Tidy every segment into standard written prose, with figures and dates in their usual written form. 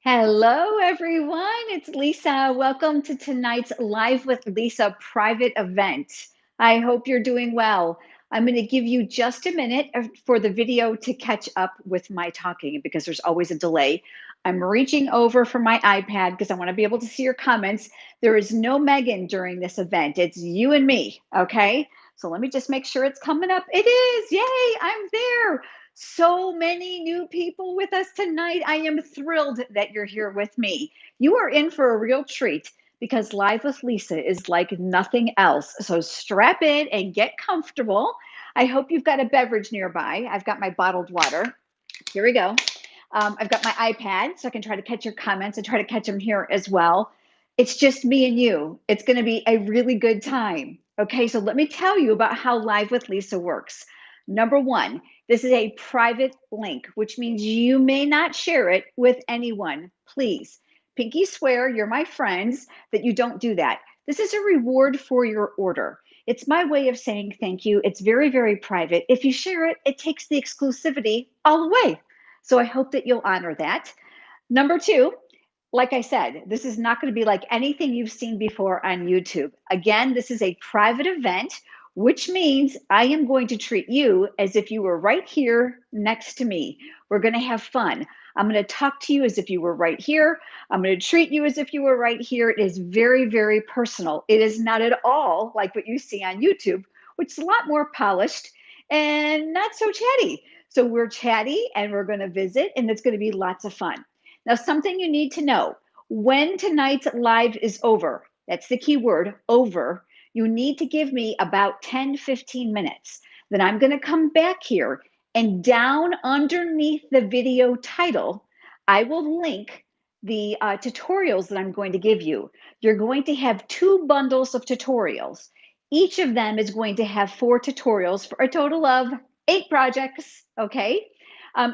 Hello, everyone. It's Lisa. Welcome to tonight's Live with Lisa private event. I hope you're doing well. I'm going to give you just a minute for the video to catch up with my talking because there's always a delay. I'm reaching over for my iPad because I want to be able to see your comments. There is no Megan during this event. It's you and me, okay? So let me just make sure it's coming up. It is. Yay, I'm there. So many new people with us tonight. I am thrilled that you're here with me. You are in for a real treat because Live with Lisa is like nothing else. So strap in and get comfortable. I hope you've got a beverage nearby. I've got my bottled water. Here we go. I've got my iPad so I can try to catch your comments and try to catch them here as well. It's just me and you. It's going to be a really good time. Okay, so let me tell you about how Live with Lisa works. Number one, this is a private link, which means you may not share it with anyone. Please, pinky swear you're my friends that you don't do that. This is a reward for your order. It's my way of saying thank you. It's very, very private. If you share it, it takes the exclusivity all away. So I hope that you'll honor that. Number two, like I said, this is not going to be like anything you've seen before on YouTube. Again, this is a private event, which means I am going to treat you as if you were right here next to me. We're going to have fun. I'm going to talk to you as if you were right here. I'm going to treat you as if you were right here. It is very, very personal. It is not at all like what you see on YouTube, which is a lot more polished and not so chatty. So we're chatty and we're going to visit, and it's going to be lots of fun. Now, something you need to know when tonight's live is over, that's the key word, over, you need to give me about 10-15 minutes. Then I'm going to come back here, and down underneath the video title, I will link the tutorials that I'm going to give you. You're going to have two bundles of tutorials. Each of them is going to have 4 tutorials for a total of 8 projects, okay?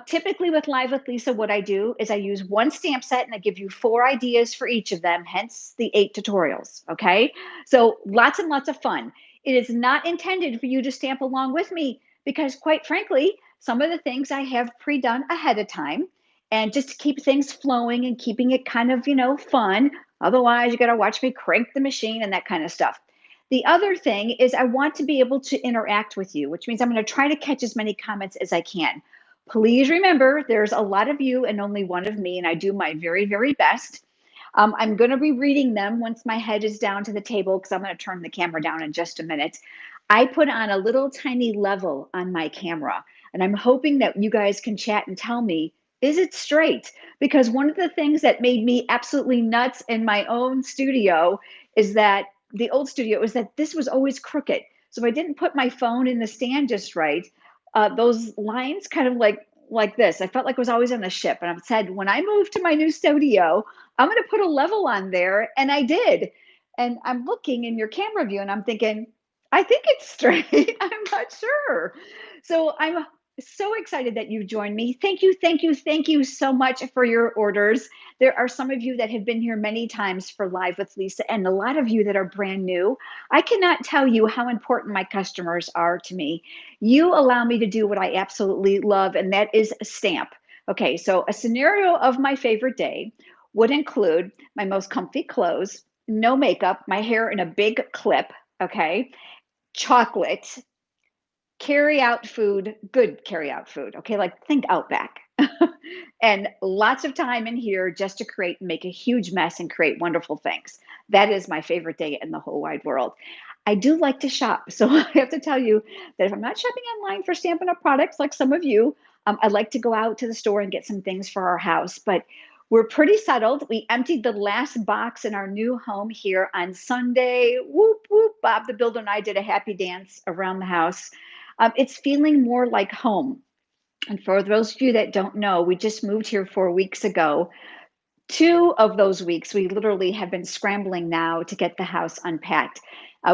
Typically with Live with Lisa, what I do is I use one stamp set and I give you 4 ideas for each of them, hence the 8 tutorials, okay? So lots and lots of fun. It is not intended for you to stamp along with me because quite frankly, some of the things I have pre-done ahead of time and just to keep things flowing and keeping it kind of, fun. Otherwise, you got to watch me crank the machine and that kind of stuff. The other thing is I want to be able to interact with you, which means I'm going to try to catch as many comments as I can. Please remember, there's a lot of you and only one of me, and I do my very, very best. I'm going to be reading them once my head is down to the table because I'm going to turn the camera down in just a minute. I put on a little tiny level on my camera, and I'm hoping that you guys can chat and tell me, is it straight? Because one of the things that made me absolutely nuts in my own studio is that the old studio is that this was always crooked. So if I didn't put my phone in the stand just right, those lines kind of like this. I felt like I was always on the ship. And I've said, when I move to my new studio, I'm going to put a level on there. And I did. And I'm looking in your camera view and I'm thinking, I think it's straight. I'm not sure. So I'm so excited that you joined me. Thank you, thank you, thank you so much for your orders. There are some of you that have been here many times for Live with Lisa, and a lot of you that are brand new. I cannot tell you how important my customers are to me. You allow me to do what I absolutely love, and that is stamp. Okay, so a scenario of my favorite day would include my most comfy clothes, no makeup, my hair in a big clip, okay, chocolate, carry out food, good carry out food, okay, like think Outback. And lots of time in here just to create and make a huge mess and create wonderful things. That is my favorite day in the whole wide world. I do like to shop. So I have to tell you that if I'm not shopping online for Stampin' Up! Products like some of you, I like to go out to the store and get some things for our house. But we're pretty settled. We emptied the last box in our new home here on Sunday. Whoop, whoop. Bob the Builder and I did a happy dance around the house. It's feeling more like home. And for those of you that don't know, we just moved here 4 weeks ago. 2 of those weeks, we literally have been scrambling now to get the house unpacked.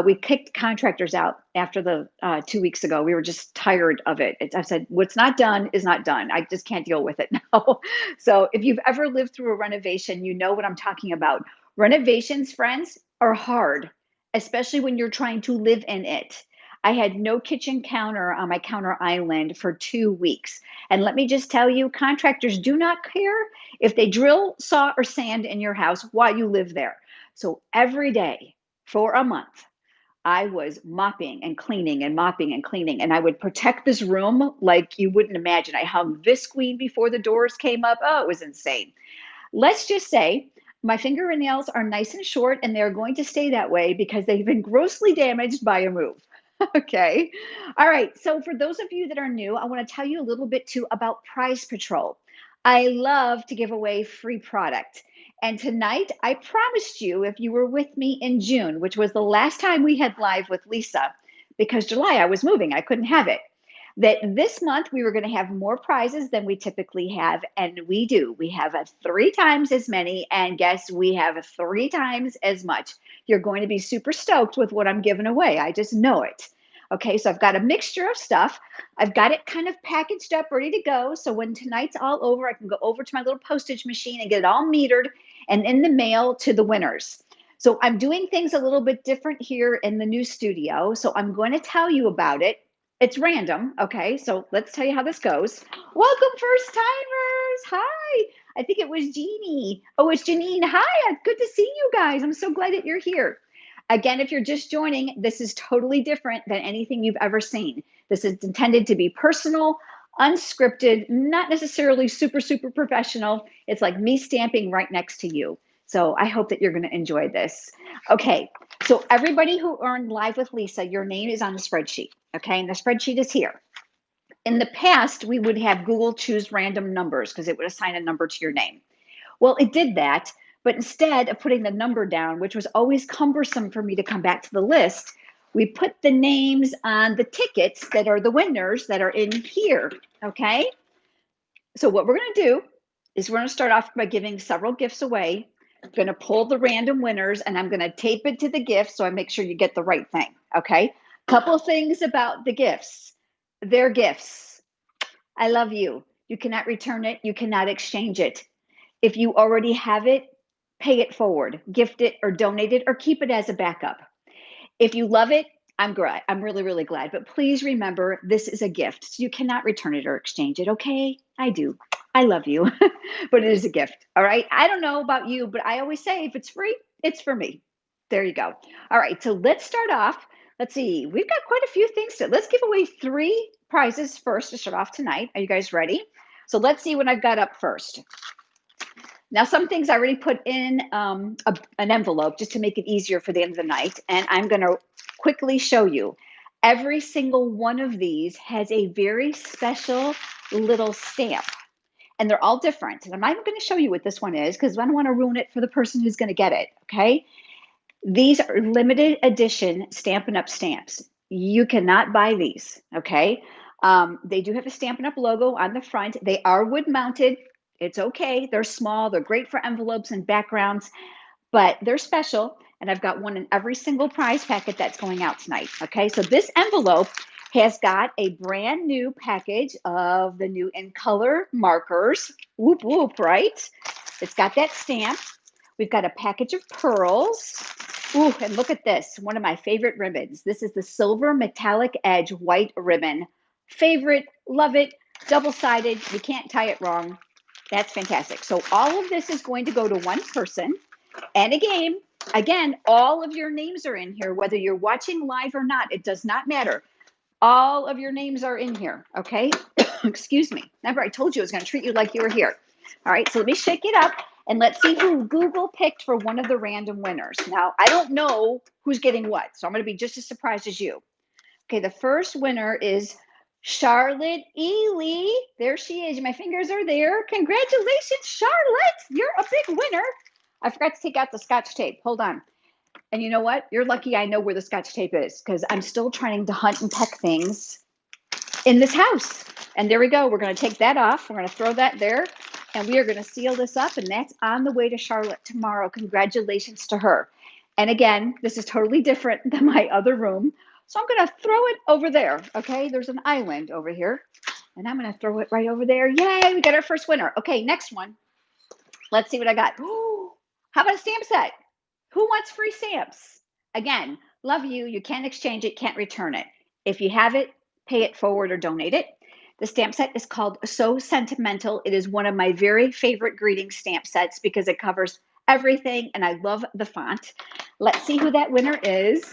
We kicked contractors out after the 2 weeks ago. We were just tired of it. I said, what's not done is not done. I just can't deal with it now. So if you've ever lived through a renovation, you know what I'm talking about. Renovations, friends, are hard, especially when you're trying to live in it. I had no kitchen counter on my counter island for 2 weeks. And let me just tell you, contractors do not care if they drill, saw, or sand in your house while you live there. So every day for a month, I was mopping and cleaning and mopping and cleaning, and I would protect this room like you wouldn't imagine. I hung visqueen before the doors came up. Oh, it was insane. Let's just say my fingernails are nice and short, and they're going to stay that way because they've been grossly damaged by a move. Okay. All right. So, for those of you that are new, I want to tell you a little bit too about Prize Patrol. I love to give away free product. And tonight, I promised you, if you were with me in June, which was the last time we had live with Lisa, because July I was moving, I couldn't have it, that this month we were going to have more prizes than we typically have. And we do. We have 3 times as many. And guess we have 3 times as much. You're going to be super stoked with what I'm giving away. I just know it. Okay, so I've got a mixture of stuff. I've got it kind of packaged up, ready to go. So when tonight's all over, I can go over to my little postage machine and get it all metered and in the mail to the winners. So I'm doing things a little bit different here in the new studio. So I'm going to tell you about it. It's random. Okay, so let's tell you how this goes. Welcome, first timers. Hi. I think it was Jeannie. Oh, it's Janine. Hi. Good to see you guys. I'm so glad that you're here. Again, if you're just joining, this is totally different than anything you've ever seen. This is intended to be personal, unscripted, not necessarily super, super professional. It's like me stamping right next to you. So I hope that you're going to enjoy this. Okay, so everybody who earned Live with Lisa, your name is on the spreadsheet. Okay, and the spreadsheet is here. In the past, we would have Google choose random numbers because it would assign a number to your name. Well, it did that, but instead of putting the number down, which was always cumbersome for me to come back to the list, we put the names on the tickets that are the winners that are in here. Okay, so what we're going to do is we're going to start off by giving several gifts away. I'm going to pull the random winners and I'm going to tape it to the gift so I make sure you get the right thing. Okay, couple things about the gifts. They're gifts. I love you. You cannot return it. You cannot exchange it. If you already have it, pay it forward, gift it or donate it or keep it as a backup. If you love it, I'm glad. I'm really, really glad. But please remember, this is a gift. So you cannot return it or exchange it. Okay? I do. I love you, but it is a gift. All right. I don't know about you, but I always say if it's free, it's for me. There you go. All right. So let's start off. Let's see. We've got quite a few things to. Let's give away 3 prizes first to start off tonight. Are you guys ready? So let's see what I've got up first. Now, some things I already put in an envelope just to make it easier for the end of the night. And I'm going to quickly show you. Every single one of these has a very special little stamp. And they're all different. And I'm not even going to show you what this one is because I don't want to ruin it for the person who's going to get it. Okay. These are limited edition Stampin' Up! Stamps. You cannot buy these. Okay. They do have a Stampin' Up! Logo on the front. They are wood mounted. It's okay. They're small. They're great for envelopes and backgrounds, but they're special. And I've got one in every single prize packet that's going out tonight. Okay. So this envelope has got a brand new package of the new in color markers. Whoop, whoop, right? It's got that stamp. We've got a package of pearls. Ooh, and look at this. One of my favorite ribbons. This is the silver metallic edge white ribbon. Favorite, love it, double-sided. You can't tie it wrong. That's fantastic. So all of this is going to go to one person and a game. Again, all of your names are in here, whether you're watching live or not. It does not matter. All of your names are in here, okay? Excuse me. Remember, I told you I was going to treat you like you were here. All right, so let me shake it up and let's see who Google picked for one of the random winners. Now, I don't know who's getting what, so I'm going to be just as surprised as you. Okay, the first winner is Charlotte Ely. There she is. My fingers are there. Congratulations, Charlotte. You're a big winner. I forgot to take out the Scotch tape. Hold on. And you know what? You're lucky I know where the Scotch tape is because I'm still trying to hunt and peck things in this house. And there we go. We're going to take that off. We're going to throw that there. And we are going to seal this up. And that's on the way to Charlotte tomorrow. Congratulations to her. And again, this is totally different than my other room. So I'm going to throw it over there. Okay, there's an island over here. And I'm going to throw it right over there. Yay, we got our first winner. Okay, next one. Let's see what I got. Ooh, how about a stamp set? Who wants free stamps? Again, love you. You can't exchange it, can't return it. If you have it, pay it forward or donate it. The stamp set is called So Sentimental. It is one of my very favorite greeting stamp sets because it covers everything and I love the font. Let's see who that winner is.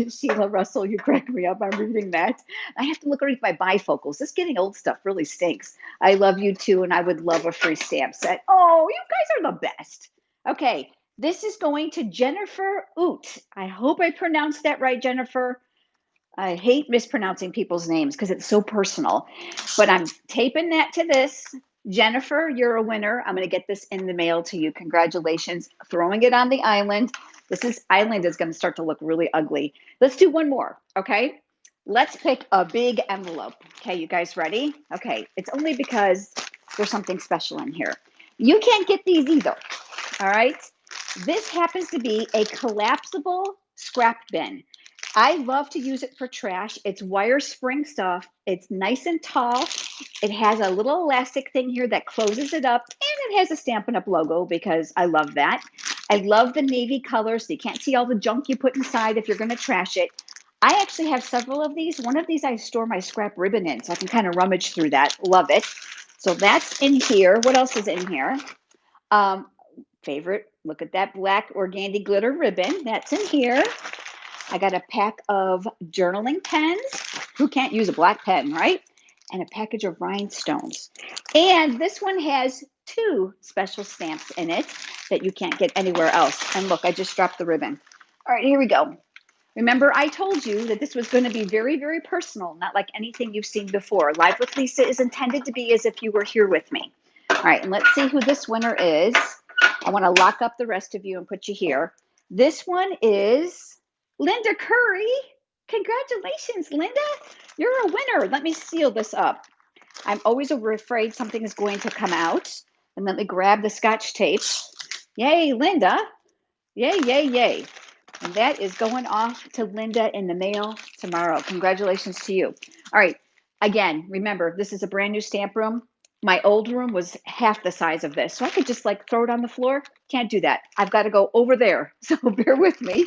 Sheila Russell, you crack me up. I'm reading that. I have to look underneath my bifocals. This getting old stuff really stinks. I love you too, and I would love a free stamp set. Oh, you guys are the best. Okay, this is going to Jennifer Oot. I hope I pronounced that right, Jennifer. I hate mispronouncing people's names because it's so personal, but I'm taping that to this. Jennifer, you're a winner. I'm going to get this in the mail to you. Congratulations. Throwing it on the island. Island is going to start to look really ugly. Let's do one more, okay? Let's pick a big envelope. Okay, you guys ready? Okay, it's only because there's something special in here. You can't get these either, all right? This happens to be a collapsible scrap bin. I love to use it for trash. It's wire spring stuff. It's nice and tall. It has a little elastic thing here that closes it up, and it has a Stampin' Up! Logo because I love that. I love the navy color, so you can't see all the junk you put inside if you're going to trash it. I actually have several of these. One of these I store my scrap ribbon in, so I can kind of rummage through that. Love it. So that's in here. What else is in here? Favorite, look at that black organdy glitter ribbon. That's in here. I got a pack of journaling pens. Who can't use a black pen, right? And a package of rhinestones. And this one has 2 special stamps in it that you can't get anywhere else. And look, I just dropped the ribbon. All right, here we go. Remember, I told you that this was going to be very, very personal, not like anything you've seen before. Live with Lisa is intended to be as if you were here with me. All right, and let's see who this winner is. I want to lock up the rest of you and put you here. This one is Linda Curry. Congratulations, Linda. You're a winner. Let me seal this up. I'm always afraid something is going to come out. And let me grab the Scotch tape. Yay, Linda. Yay, yay, yay. And that is going off to Linda in the mail tomorrow. Congratulations to you. All right. Again, remember, this is a brand new stamp room. My old room was half the size of this. So I could just like throw it on the floor. Can't do that. I've got to go over there. So bear with me.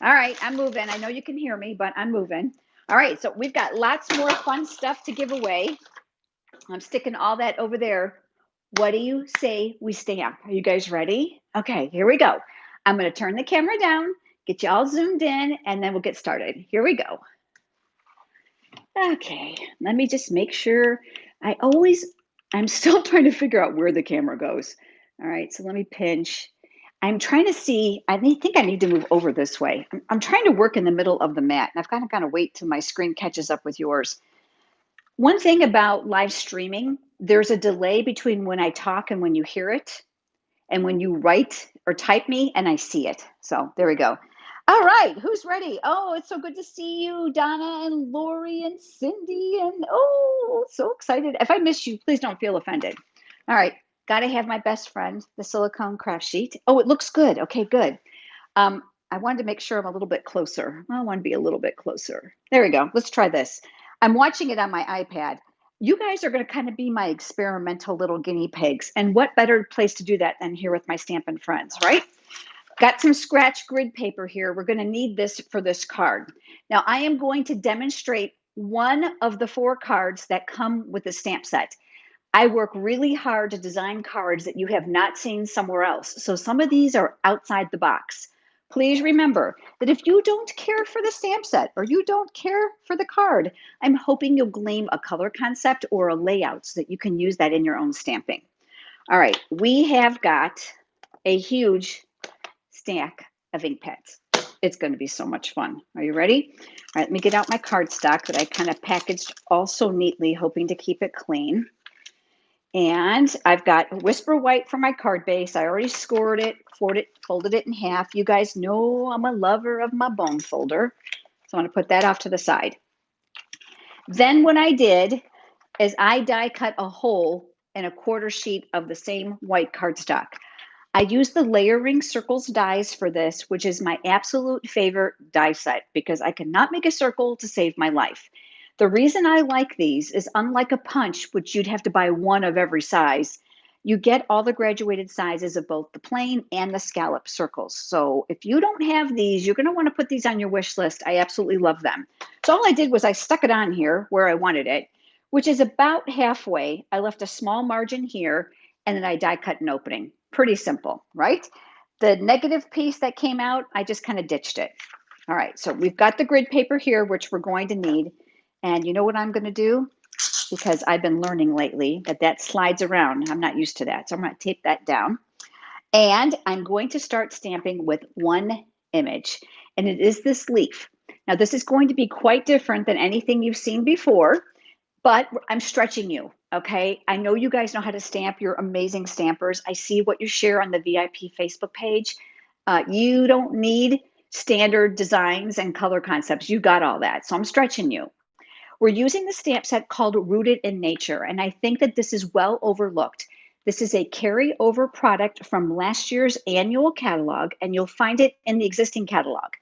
All right, I'm moving. I know you can hear me, but I'm moving. All right, so we've got lots more fun stuff to give away. I'm sticking all that over there. What do you say we stamp? Are you guys ready? Okay, here we go. I'm going to turn the camera down, get you all zoomed in, and then we'll get started. Here we go. Okay, let me just make sure. I'm still trying to figure out where the camera goes. All right, so let me pinch. I'm trying to see, I think I need to move over this way. I'm trying to work in the middle of the mat, and I've kind of got to wait till my screen catches up with yours. One thing about live streaming, there's a delay between when I talk and when you hear it, and when you write or type me and I see it. So there we go. All right, who's ready? Oh, it's so good to see you, Donna and Lori and Cindy, and oh, so excited. If I miss you, please don't feel offended. All right, got to have my best friend, the silicone craft sheet. Oh, it looks good. Okay, good. I wanted to make sure I'm a little bit closer. I want to be a little bit closer. There we go. Let's try this. I'm watching it on my iPad. You guys are going to kind of be my experimental little guinea pigs. And what better place to do that than here with my Stampin' Friends, right? Got some scratch grid paper here. We're going to need this for this card. Now, I am going to demonstrate one of the 4 cards that come with the stamp set. I work really hard to design cards that you have not seen somewhere else. So some of these are outside the box. Please remember that if you don't care for the stamp set or you don't care for the card, I'm hoping you'll glean a color concept or a layout so that you can use that in your own stamping. All right, we have got a huge stack of ink pads. It's going to be so much fun. Are you ready? All right, let me get out my cardstock that I kind of packaged also neatly, hoping to keep it clean. And I've got Whisper White for my card base. I already scored it, folded it in half. You guys know I'm a lover of my bone folder. So I'm going to put that off to the side. Then what I did is I die cut a hole in a 1/4 sheet of the same white cardstock. I used the Layering Circles dies for this, which is my absolute favorite die set because I cannot make a circle to save my life. The reason I like these is unlike a punch, which you'd have to buy one of every size, you get all the graduated sizes of both the plain and the scallop circles. So if you don't have these, you're going to want to put these on your wish list. I absolutely love them. So all I did was I stuck it on here where I wanted it, which is about halfway. I left a small margin here, and then I die cut an opening. Pretty simple, right? The negative piece that came out, I just kind of ditched it. All right, so we've got the grid paper here, which we're going to need. And you know what I'm going to do? Because I've been learning lately that slides around. I'm not used to that. So I'm going to tape that down. And I'm going to start stamping with one image. And it is this leaf. Now, this is going to be quite different than anything you've seen before, but I'm stretching you, okay? I know you guys know how to stamp. You're amazing stampers. I see what you share on the VIP Facebook page. You don't need standard designs and color concepts. You got all that. So I'm stretching you. We're using the stamp set called Rooted in Nature, and I think that this is well overlooked. This is a carryover product from last year's annual catalog, and you'll find it in the existing catalog.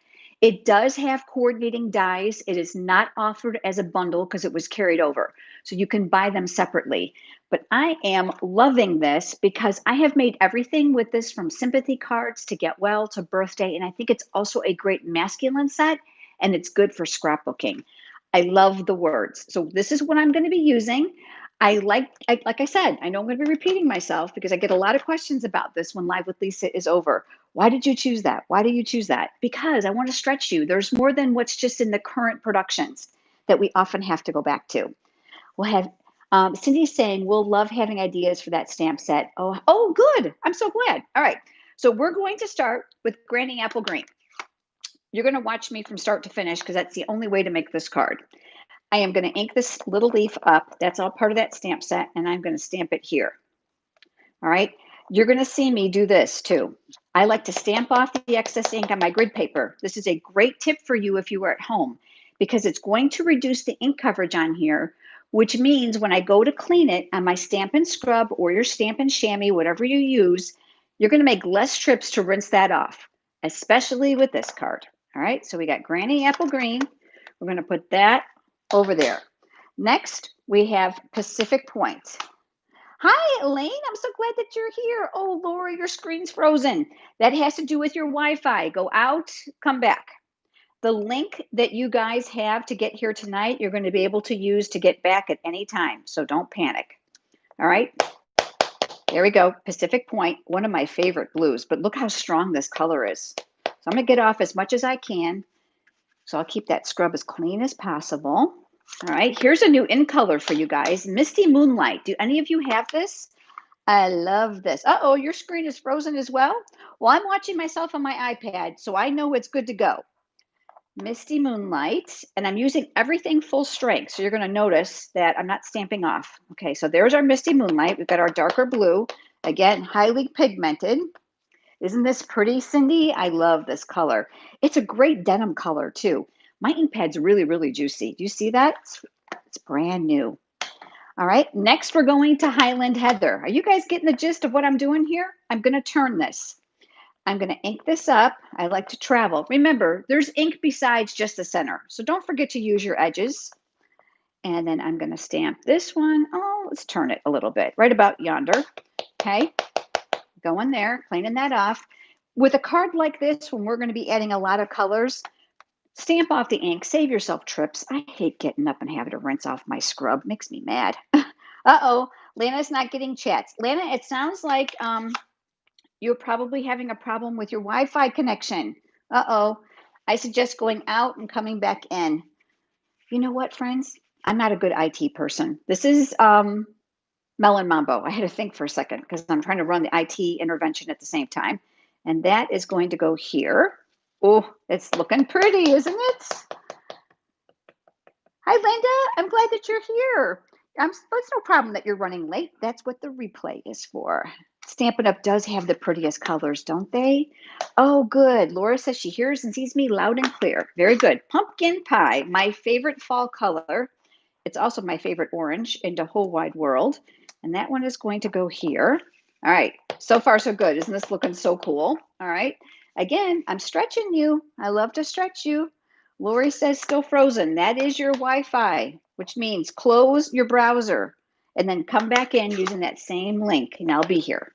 It does have coordinating dies. It is not offered as a bundle because it was carried over, so you can buy them separately. But I am loving this because I have made everything with this, from sympathy cards to get well to birthday, and I think it's also a great masculine set, and it's good for scrapbooking. I love the words. So this is what I'm going to be using. Like I said, I know I'm going to be repeating myself because I get a lot of questions about this when Live with Lisa is over. Why did you choose that? Why do you choose that? Because I want to stretch you. There's more than what's just in the current productions that we often have to go back to. We'll have Cindy's saying we'll love having ideas for that stamp set. Oh, good. I'm so glad. All right. So we're going to start with Granny Apple Green. You're going to watch me from start to finish because that's the only way to make this card. I am going to ink this little leaf up. That's all part of that stamp set, and I'm going to stamp it here. All right. You're going to see me do this too. I like to stamp off the excess ink on my grid paper. This is a great tip for you if you are at home because it's going to reduce the ink coverage on here, which means when I go to clean it on my Stampin' Scrub or your Stampin' Chamois, whatever you use, you're going to make less trips to rinse that off, especially with this card. All right, so we got Granny Apple Green. We're going to put that over there. Next, we have Pacific Point. Hi, Elaine. I'm so glad that you're here. Oh, Laura, your screen's frozen. That has to do with your Wi-Fi. Go out, come back. The link that you guys have to get here tonight, you're going to be able to use to get back at any time. So don't panic. All right. There we go. Pacific Point, one of my favorite blues, but look how strong this color is. So I'm going to get off as much as I can. So I'll keep that scrub as clean as possible. All right, here's a new in color for you guys, Misty Moonlight. Do any of you have this? I love this. Uh-oh, your screen is frozen as well? Well, I'm watching myself on my iPad, so I know it's good to go. Misty Moonlight, and I'm using everything full strength, so you're going to notice that I'm not stamping off. Okay, so there's our Misty Moonlight. We've got our darker blue, again, highly pigmented. Isn't this pretty, Cindy? I love this color. It's a great denim color, too. My ink pad's really, really juicy. Do you see that? It's brand new. All right, next we're going to Highland Heather. Are you guys getting the gist of what I'm doing here? I'm going to turn this. I'm going to ink this up. I like to travel. Remember, there's ink besides just the center, so don't forget to use your edges. And then I'm going to stamp this one. Oh, let's turn it a little bit, right about yonder. Okay. Go in there, cleaning that off. With a card like this, when we're going to be adding a lot of colors, stamp off the ink, save yourself trips. I hate getting up and having to rinse off my scrub. Makes me mad. Uh-oh, Lana's not getting chats. Lana, it sounds like you're probably having a problem with your Wi-Fi connection. Uh-oh, I suggest going out and coming back in. You know what, friends? I'm not a good IT person. This is Melon Mambo. I had to think for a second because I'm trying to run the IT intervention at the same time. And that is going to go here. Oh, it's looking pretty, isn't it? Hi, Linda. I'm glad that you're here. It's no problem that you're running late. That's what the replay is for. Stampin' Up! Does have the prettiest colors, don't they? Oh, good. Laura says she hears and sees me loud and clear. Very good. Pumpkin pie, my favorite fall color. It's also my favorite orange in the whole wide world. And that one is going to go here. All right, so far so good. Isn't this looking so cool? All right, again, I'm stretching you. I love to stretch you. Lori says still frozen. That is your Wi-Fi, which means close your browser and then come back in using that same link, and I'll be here.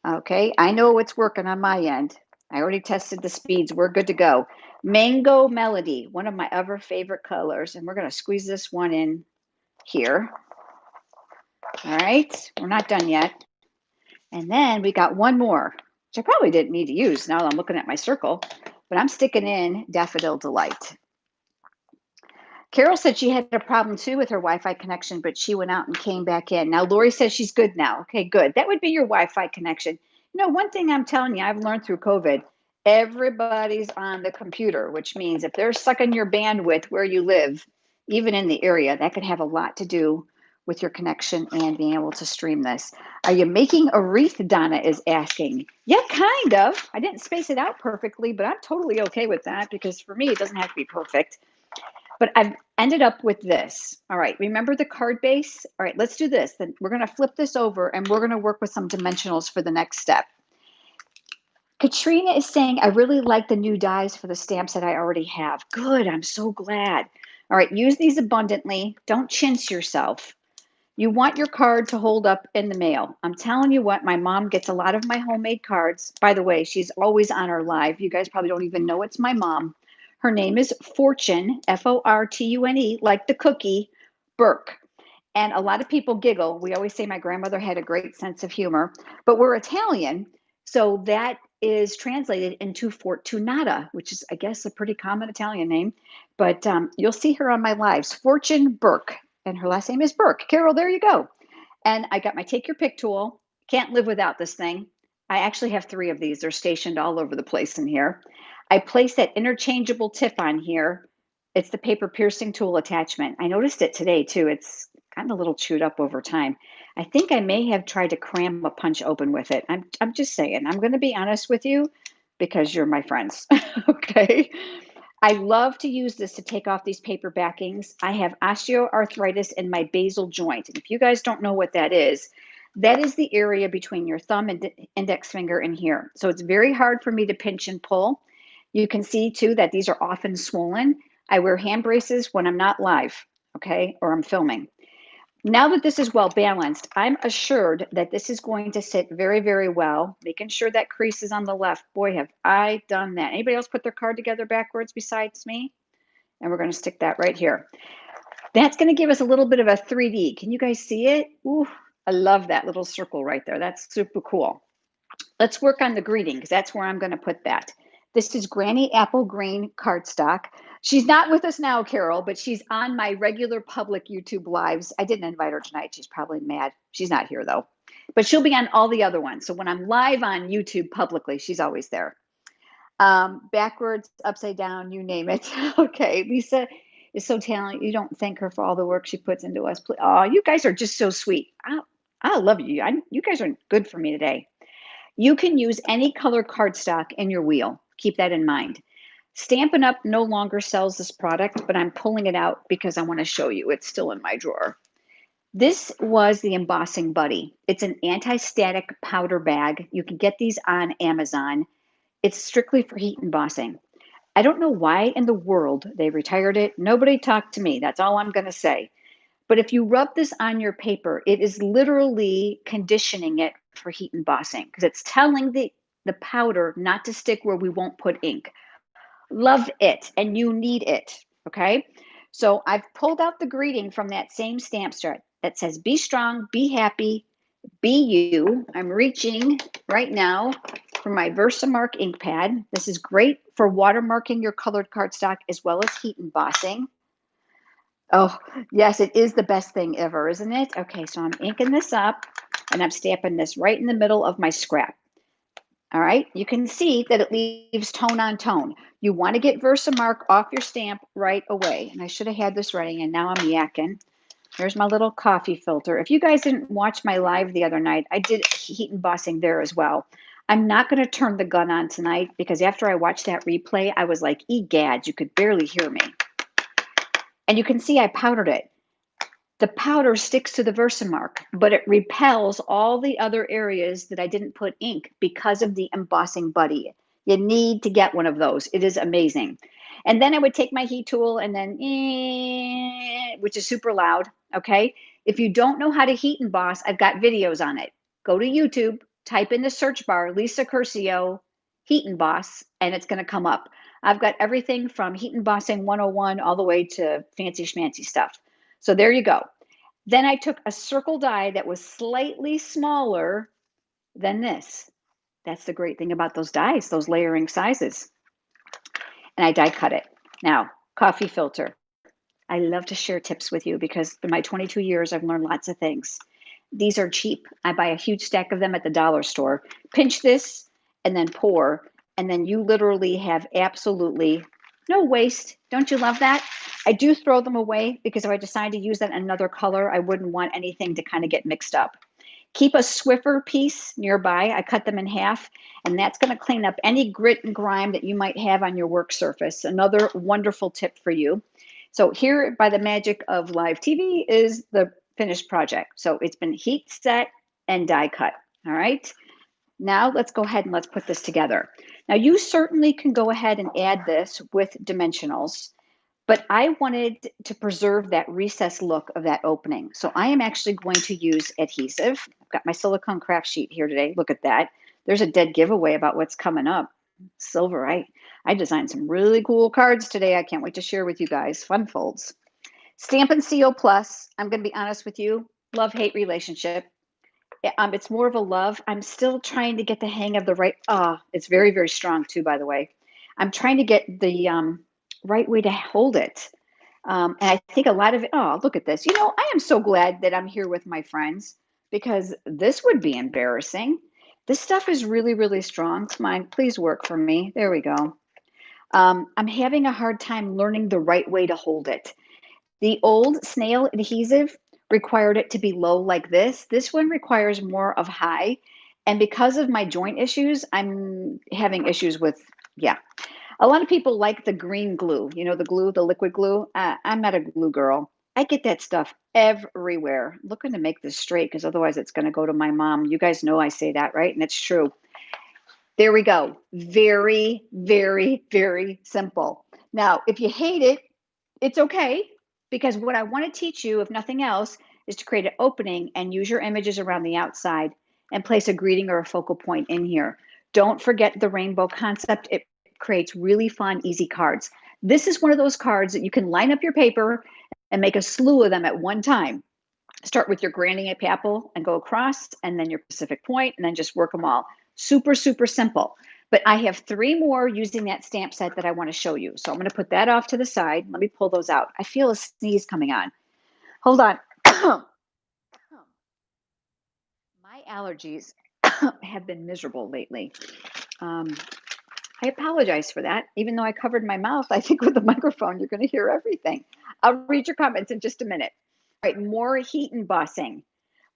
Okay, I know it's working on my end. I already tested the speeds. We're good to go. Mango Melody, one of my other favorite colors, and we're going to squeeze this one in here. All right, we're not done yet. And then we got one more, which I probably didn't need to use now that I'm looking at my circle, but I'm sticking in Daffodil Delight. Carol said she had a problem too with her Wi-Fi connection, but she went out and came back in. Now, Lori says she's good now. Okay, good. That would be your Wi-Fi connection. You know, one thing I'm telling you, I've learned through COVID, everybody's on the computer, which means if they're sucking your bandwidth where you live, even in the area, that could have a lot to do with your connection and being able to stream this. Are you making a wreath? Donna is asking. Yeah, kind of. I didn't space it out perfectly, but I'm totally okay with that because for me, it doesn't have to be perfect. But I've ended up with this. All right, remember the card base? All right, let's do this. Then we're going to flip this over and we're going to work with some dimensionals for the next step. Katrina is saying, I really like the new dies for the stamps that I already have. Good, I'm so glad. All right, use these abundantly. Don't chintz yourself. You want your card to hold up in the mail. I'm telling you what, my mom gets a lot of my homemade cards. By the way, she's always on our live. You guys probably don't even know it's my mom. Her name is Fortune, Fortune, like the cookie, Burke. And a lot of people giggle. We always say my grandmother had a great sense of humor, but we're Italian. So that is translated into Fortunata, which is, I guess, a pretty common Italian name. But you'll see her on my lives, Fortune Burke, and her last name is Burke. Carol, there you go. And I got my Take Your Pick tool. Can't live without this thing. I actually have 3 of these. They're stationed all over the place in here. I place that interchangeable tip on here. It's the paper piercing tool attachment. I noticed it today too. It's gotten a little chewed up over time. I think I may have tried to cram a punch open with it. I'm just saying. I'm going to be honest with you because you're my friends. Okay. I love to use this to take off these paper backings. I have osteoarthritis in my basal joint. And if you guys don't know what that is the area between your thumb and index finger and here. So it's very hard for me to pinch and pull. You can see too that these are often swollen. I wear hand braces when I'm not live, okay, or I'm filming. Now that this is well balanced, I'm assured that this is going to sit very, very well, making sure that crease is on the left. Boy, have I done that. Anybody else put their card together backwards besides me? And we're going to stick that right here. That's going to give us a little bit of a 3D. Can you guys see it? Ooh, I love that little circle right there. That's super cool. Let's work on the greeting because that's where I'm going to put that. This is Granny Apple Green cardstock. She's not with us now, Carol, but she's on my regular public YouTube lives. I didn't invite her tonight. She's probably mad. She's not here though, but she'll be on all the other ones. So when I'm live on YouTube publicly, she's always there. Backwards, upside down, you name it. Okay, Lisa is so talented. You don't thank her for all the work she puts into us. Oh, you guys are just so sweet. I love you. You guys are good for me today. You can use any color cardstock in your wheel. Keep that in mind. Stampin' Up! No longer sells this product, but I'm pulling it out because I want to show you. It's still in my drawer. This was the Embossing Buddy. It's an anti-static powder bag. You can get these on Amazon. It's strictly for heat embossing. I don't know why in the world they retired it. Nobody talked to me. That's all I'm going to say. But if you rub this on your paper, it is literally conditioning it for heat embossing because it's telling the powder not to stick where we won't put ink. Love it, and you need it, okay? So I've pulled out the greeting from that same stamp set that says, be strong, be happy, be you. I'm reaching right now for my Versamark ink pad. This is great for watermarking your colored cardstock as well as heat embossing. Oh, yes, it is the best thing ever, isn't it? Okay, so I'm inking this up and I'm stamping this right in the middle of my scrap. All right, you can see that it leaves tone on tone. You want to get Versamark off your stamp right away. And I should have had this ready and now I'm yakking. There's my little coffee filter. If you guys didn't watch my live the other night, I did heat embossing there as well. I'm not going to turn the gun on tonight because after I watched that replay, I was like, egad, you could barely hear me. And you can see I powdered it. The powder sticks to the Versamark, but it repels all the other areas that I didn't put ink because of the Embossing Buddy. You need to get one of those. It is amazing. And then I would take my heat tool and then, which is super loud, okay? If you don't know how to heat emboss, I've got videos on it. Go to YouTube, type in the search bar, Lisa Curcio, heat emboss, and it's going to come up. I've got everything from heat embossing 101 all the way to fancy schmancy stuff. So there you go. Then I took a circle die that was slightly smaller than this. That's the great thing about those dies, those layering sizes. And I die cut it. Now, coffee filter. I love to share tips with you because in my 22 years, I've learned lots of things. These are cheap. I buy a huge stack of them at the dollar store. Pinch this and then pour, and then you literally have absolutely no waste. Don't you love that? I do throw them away because if I decide to use that in another color, I wouldn't want anything to kind of get mixed up. Keep a Swiffer piece nearby. I cut them in half, and that's going to clean up any grit and grime that you might have on your work surface. Another wonderful tip for you. So here, by the magic of live TV, is the finished project. So it's been heat set and die cut. All right. Now let's go ahead and let's put this together. Now you certainly can go ahead and add this with dimensionals, but I wanted to preserve that recessed look of that opening. So I am actually going to use adhesive. I've got my silicone craft sheet here today. Look at that. There's a dead giveaway about what's coming up. Silver. I designed some really cool cards today. I can't wait to share with you guys. Fun folds. Stampin' Seal Plus. I'm going to be honest with you. Love-hate relationship. It's more of a love. I'm still trying to get the hang of the right. It's very, very strong too, by the way. I'm trying to get the right way to hold it. And I think a lot of it, look at this. I am so glad that I'm here with my friends because this would be embarrassing. This stuff is really, really strong. Come on, please work for me. There we go. I'm having a hard time learning the right way to hold it. The old snail adhesive required it to be low like this. This one requires more of high. And because of my joint issues, I'm having issues with, yeah. A lot of people like the green glue, the glue, the liquid glue. I'm not a glue girl. I get that stuff everywhere. I'm looking to make this straight because otherwise it's going to go to my mom. You guys know I say that, right? And it's true. There we go. Very, very, very simple. Now, if you hate it, it's okay because what I want to teach you, if nothing else, is to create an opening and use your images around the outside and place a greeting or a focal point in here. Don't forget the rainbow concept. It creates really fun, easy cards. This is one of those cards that you can line up your paper and make a slew of them at one time. Start with your Granny Apple and go across, and then your Pacific Point, and then just work them all. Super, super simple. But I have 3 more using that stamp set that I want to show you. So I'm going to put that off to the side. Let me pull those out. I feel a sneeze coming on. Hold on. My allergies have been miserable lately. I apologize for that. Even though I covered my mouth, I think with the microphone, you're going to hear everything. I'll read your comments in just a minute. All right, more heat embossing,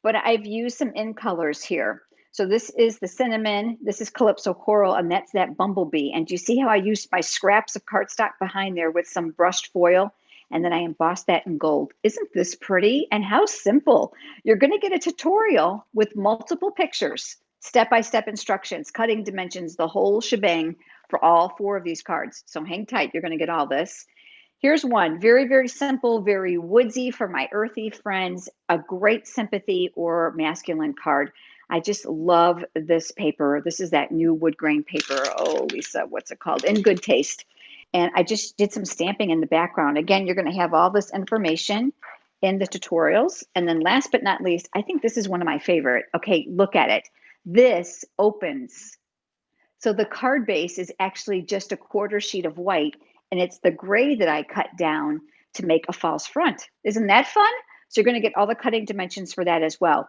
but I've used some in colors here. So this is the cinnamon, this is Calypso Coral, and that's that bumblebee. And do you see how I used my scraps of cardstock behind there with some brushed foil? And then I embossed that in gold. Isn't this pretty? And how simple. You're going to get a tutorial with multiple pictures, step-by-step instructions, cutting dimensions, the whole shebang for all 4 of these cards. So hang tight, you're going to get all this. Here's one, very, very simple, very woodsy for my earthy friends, a great sympathy or masculine card. I just love this paper. This is that new wood grain paper. Oh, Lisa, what's it called? In Good Taste. And I just did some stamping in the background. Again, you're going to have all this information in the tutorials. And then last but not least, I think this is one of my favorite. Okay, look at it. This opens. So the card base is actually just a quarter sheet of white, and it's the gray that I cut down to make a false front. Isn't that fun? So you're going to get all the cutting dimensions for that as well.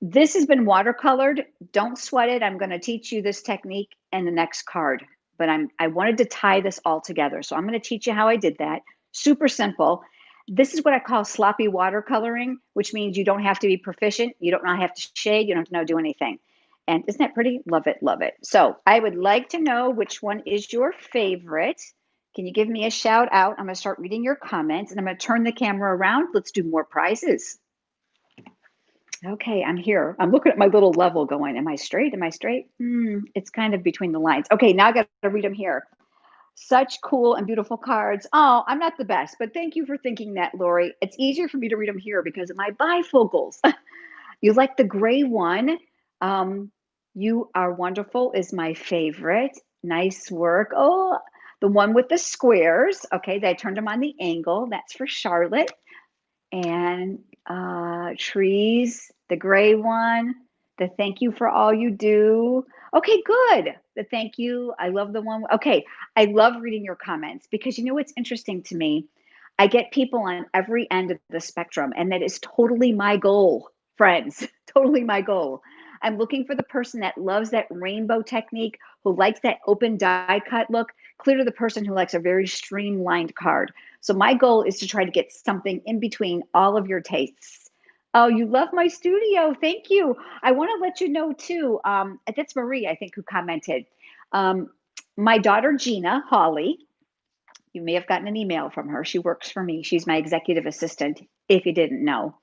This has been watercolored. Don't sweat it. I'm going to teach you this technique in the next card, but I wanted to tie this all together. So I'm going to teach you how I did that. Super simple. This is what I call sloppy watercoloring, which means you don't have to be proficient. You don't have to shade. You don't have to know do anything. And isn't that pretty? Love it, love it. So I would like to know which one is your favorite. Can you give me a shout out? I'm going to start reading your comments, and I'm going to turn the camera around. Let's do more prizes. Okay, I'm here. I'm looking at my little level going, am I straight? Am I straight? It's kind of between the lines. Okay, now I got to read them here. Such cool and beautiful cards. Oh, I'm not the best, but thank you for thinking that, Lori. It's easier for me to read them here because of my bifocals. You like the gray one. Um, you are wonderful is my favorite. Nice work. Oh, the one with the squares. Okay, they turned them on the angle. That's for Charlotte. And trees, the gray one. The thank you for all you do. Okay, good. The thank you. I love the one. Okay, I love reading your comments because you know what's interesting to me? I get people on every end of the spectrum, and that is totally my goal, friends. Totally my goal. I'm looking for the person that loves that rainbow technique, who likes that open die cut look, clear to the person who likes a very streamlined card. So my goal is to try to get something in between all of your tastes. Oh, you love my studio. Thank you. I want to let you know too. That's Marie, I think, who commented. Um, my daughter Gina Hawley, you may have gotten an email from her. She works for me. She's my executive assistant, if you didn't know.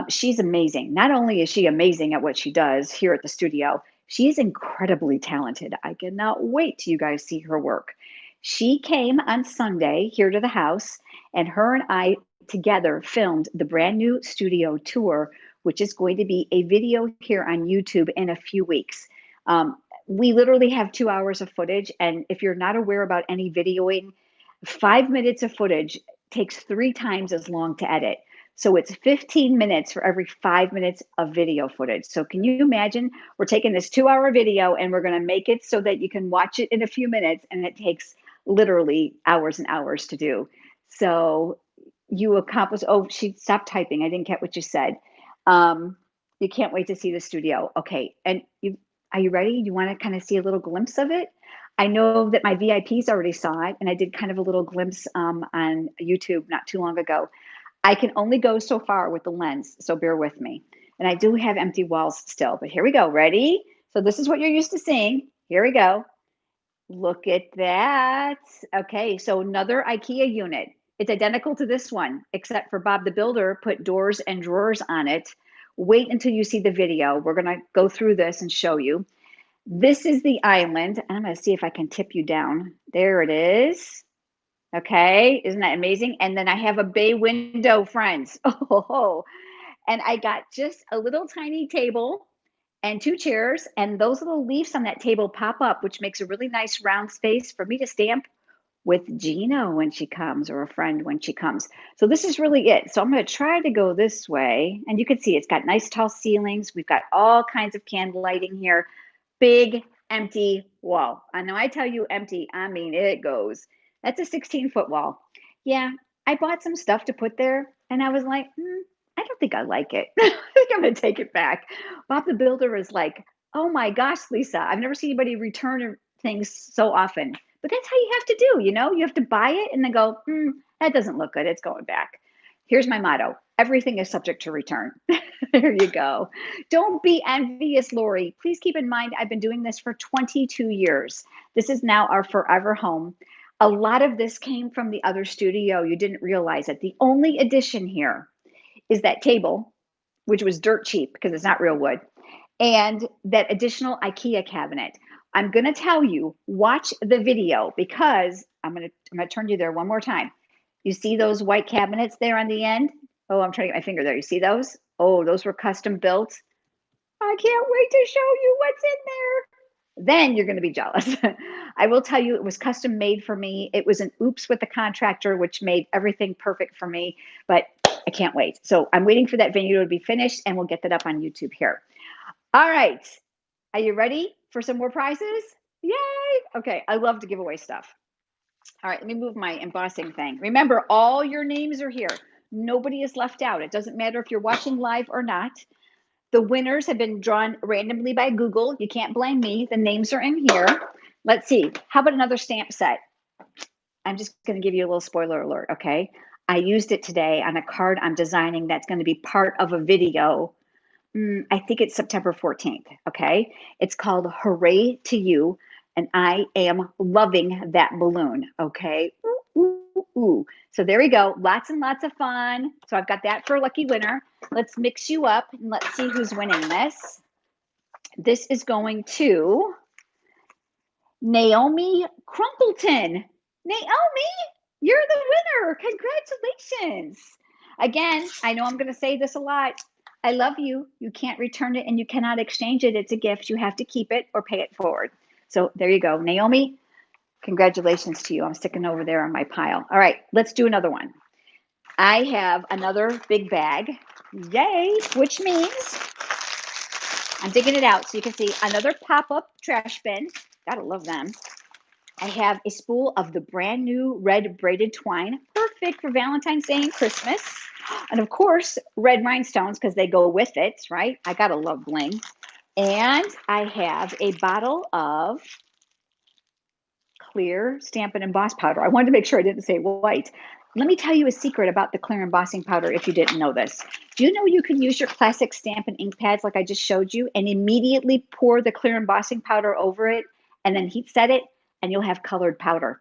She's amazing. Not only is she amazing at what she does here at the studio, she is incredibly talented. I cannot wait till you guys see her work. She came on Sunday here to the house, and her and I together filmed the brand new studio tour, which is going to be a video here on YouTube in a few weeks. Um, we literally have 2 hours of footage, and if you're not aware about any videoing, 5 minutes of footage takes 3 times as long to edit. So it's 15 minutes for every 5 minutes of video footage. So can you imagine? We're taking this 2 hour video and we're going to make it so that you can watch it in a few minutes, and it takes literally hours and hours to do. So you accomplish, oh, she stopped typing. I didn't get what you said. Um, you can't wait to see the studio. Okay. And are you ready? You want to kind of see a little glimpse of it? I know that my VIPs already saw it, and I did kind of a little glimpse on YouTube not too long ago. I can only go so far with the lens, so bear with me. And I do have empty walls still, but here we go. Ready? So this is what you're used to seeing. Here we go. Look at that. Okay, so another IKEA unit. It's identical to this one, except for Bob the Builder put doors and drawers on it. Wait until you see the video. We're going to go through this and show you. This is the island. I'm going to see if I can tip you down. There it is. Okay, isn't that amazing? And then I have a bay window, friends. Oh, and I got just a little tiny table and 2 chairs, and those little leaves on that table pop up, which makes a really nice round space for me to stamp with Gina when she comes, or a friend when she comes. So this is really it. So I'm going to try to go this way, and you can see it's got nice tall ceilings. We've got all kinds of candle lighting here. Big empty wall. I know I tell you empty, I mean it goes. That's a 16-foot wall. Yeah, I bought some stuff to put there, and I was like, I don't think I like it. I think I'm going to take it back. Bob the Builder is like, oh my gosh, Lisa, I've never seen anybody return things so often. But that's how you have to do, you know? You have to buy it and then go, that doesn't look good. It's going back. Here's my motto: everything is subject to return. There you go. Don't be envious, Lori. Please keep in mind, I've been doing this for 22 years. This is now our forever home. A lot of this came from the other studio. You didn't realize it. The only addition here is that table, which was dirt cheap because it's not real wood, and that additional IKEA cabinet. I'm going to tell you, watch the video, because I'm going to turn you there one more time. You see those white cabinets there on the end? Oh, I'm trying to get my finger there. You see those? Oh, those were custom built. I can't wait to show you what's in there. Then you're going to be jealous. I will tell you, it was custom made for me. It was an oops with the contractor, which made everything perfect for me. But I can't wait. So I'm waiting for that video to be finished, and we'll get that up on YouTube here. All right. Are you ready for some more prizes? Yay. Okay. I love to give away stuff. All right. Let me move my embossing thing. Remember, all your names are here. Nobody is left out. It doesn't matter if you're watching live or not. The winners have been drawn randomly by Google. You can't blame me. The names are in here. Let's see. How about another stamp set? I'm just going to give you a little spoiler alert, okay? I used it today on a card I'm designing that's going to be part of a video. I think it's September 14th, okay? It's called Hooray to You, and I am loving that balloon, okay? Ooh, ooh, ooh. So there we go. Lots and lots of fun. So I've got that for a lucky winner. Let's mix you up, and let's see who's winning this. This is going to Naomi Crumpleton. Naomi, you're the winner. Congratulations. Again, I know I'm going to say this a lot. I love you. You can't return it and you cannot exchange it. It's a gift. You have to keep it or pay it forward. So there you go. Naomi, congratulations to you. I'm sticking over there on my pile. All right, let's do another one. I have another big bag. Yay, which means I'm digging it out so you can see another pop-up trash bin. Gotta love them. I have a spool of the brand new red braided twine, perfect for Valentine's Day and Christmas. And of course, red rhinestones because they go with it, right? I gotta love bling. And I have a bottle of clear Stampin' Emboss powder. I wanted to make sure I didn't say white. Let me tell you a secret about the clear embossing powder if you didn't know this. Do you know you can use your classic Stampin' ink pads like I just showed you and immediately pour the clear embossing powder over it and then heat set it and you'll have colored powder.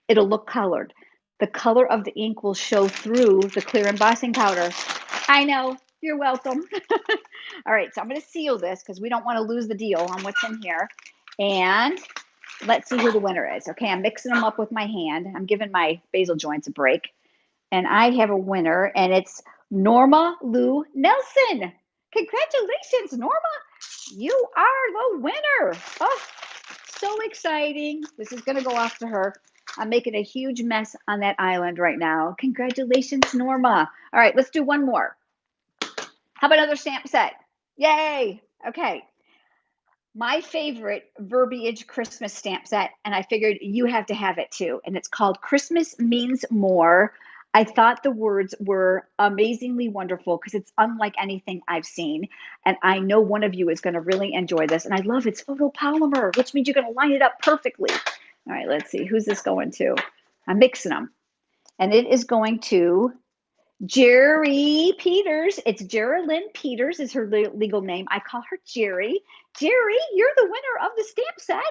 It'll look colored. The color of the ink will show through the clear embossing powder. I know, you're welcome. All right, so I'm gonna seal this because we don't wanna lose the deal on what's in here. And let's see who the winner is. Okay, I'm mixing them up with my hand. I'm giving my basal joints a break. And I have a winner, and it's Norma Lou Nelson. Congratulations, Norma. You are the winner. Oh, so exciting. This is going to go off to her. I'm making a huge mess on that island right now. Congratulations, Norma. All right, let's do one more. How about another stamp set? Yay. Okay. My favorite verbiage Christmas stamp set, and I figured you have to have it too. And it's called Christmas Means More. I thought the words were amazingly wonderful because it's unlike anything I've seen. And I know one of you is going to really enjoy this. And I love it's photopolymer, which means you're going to line it up perfectly. All right, let's see. Who's this going to? I'm mixing them. And it is going to Jerry Peters. It's Geraldine Peters is her legal name. I call her Jerry. Jerry, you're the winner of the stamp set.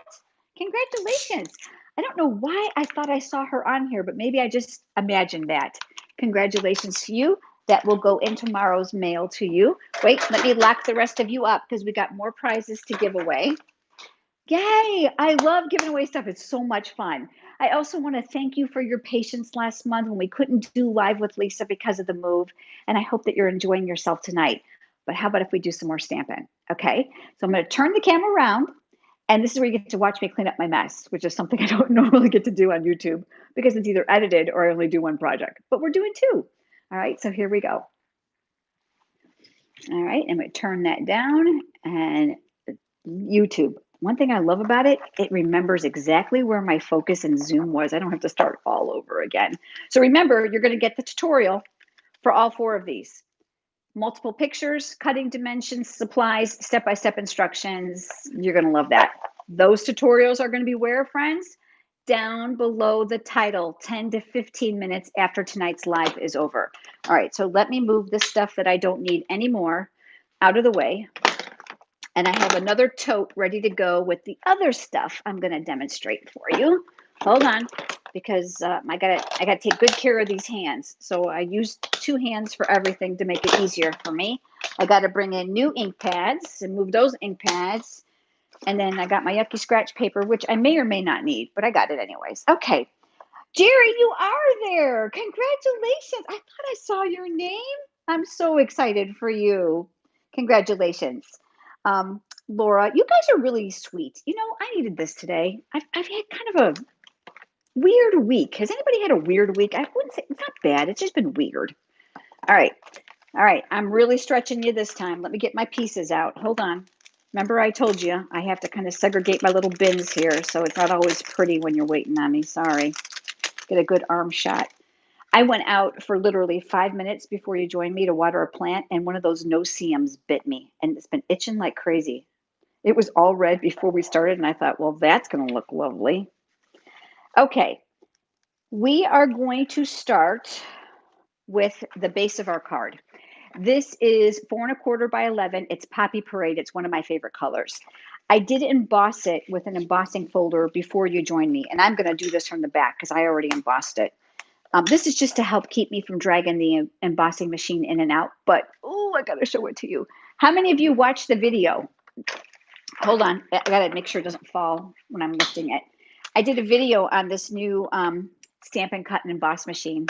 Congratulations. I don't know why I thought I saw her on here, but maybe I just imagined that. Congratulations to you. That will go in tomorrow's mail to you. Wait, let me lock the rest of you up because we got more prizes to give away. Yay! I love giving away stuff. It's so much fun. I also want to thank you for your patience last month when we couldn't do live with Lisa because of the move. And I hope that you're enjoying yourself tonight. But how about if we do some more stamping? Okay. So I'm going to turn the camera around. And this is where you get to watch me clean up my mess, which is something I don't normally get to do on YouTube because it's either edited or I only do one project. But we're doing two. All right. So here we go. All right. I'm going to turn that down and YouTube. One thing I love about it, it remembers exactly where my focus and zoom was. I don't have to start all over again. So remember, you're going to get the tutorial for all four of these. Multiple pictures, cutting dimensions, supplies, step-by-step instructions. You're going to love that. Those tutorials are going to be where, friends? Down below the title, 10 to 15 minutes after tonight's live is over. All right, so let me move this stuff that I don't need anymore out of the way. And I have another tote ready to go with the other stuff I'm going to demonstrate for you. Hold on, because I gotta take good care of these hands. So I use two hands for everything to make it easier for me. I got to bring in new ink pads and move those ink pads. And then I got my yucky scratch paper, which I may or may not need, but I got it anyways. Okay. Jerry, you are there. Congratulations. I thought I saw your name. I'm so excited for you. Congratulations. Laura, you guys are really sweet. You know, I needed this today. I've had kind of a weird week. Has anybody had a weird week? I wouldn't say it's not bad. It's just been weird. All right. All right. I'm really stretching you this time. Let me get my pieces out. Hold on. Remember I told you I have to kind of segregate my little bins here, so it's not always pretty when you're waiting on me. Sorry. Get a good arm shot. I went out for literally 5 minutes before you joined me to water a plant, and one of those no-see-ums bit me, and it's been itching like crazy. It was all red before we started, and I thought, well, that's going to look lovely. Okay, we are going to start with the base of our card. This is 4 1/4 by 11. It's Poppy Parade. It's one of my favorite colors. I did emboss it with an embossing folder before you joined me, and I'm going to do this from the back because I already embossed it. This is just to help keep me from dragging the embossing machine in and out, but oh, I got to show it to you. How many of you watched the video? Hold on. I gotta make sure it doesn't fall when I'm lifting it. I did a video on this new Stampin' Cut and Emboss machine.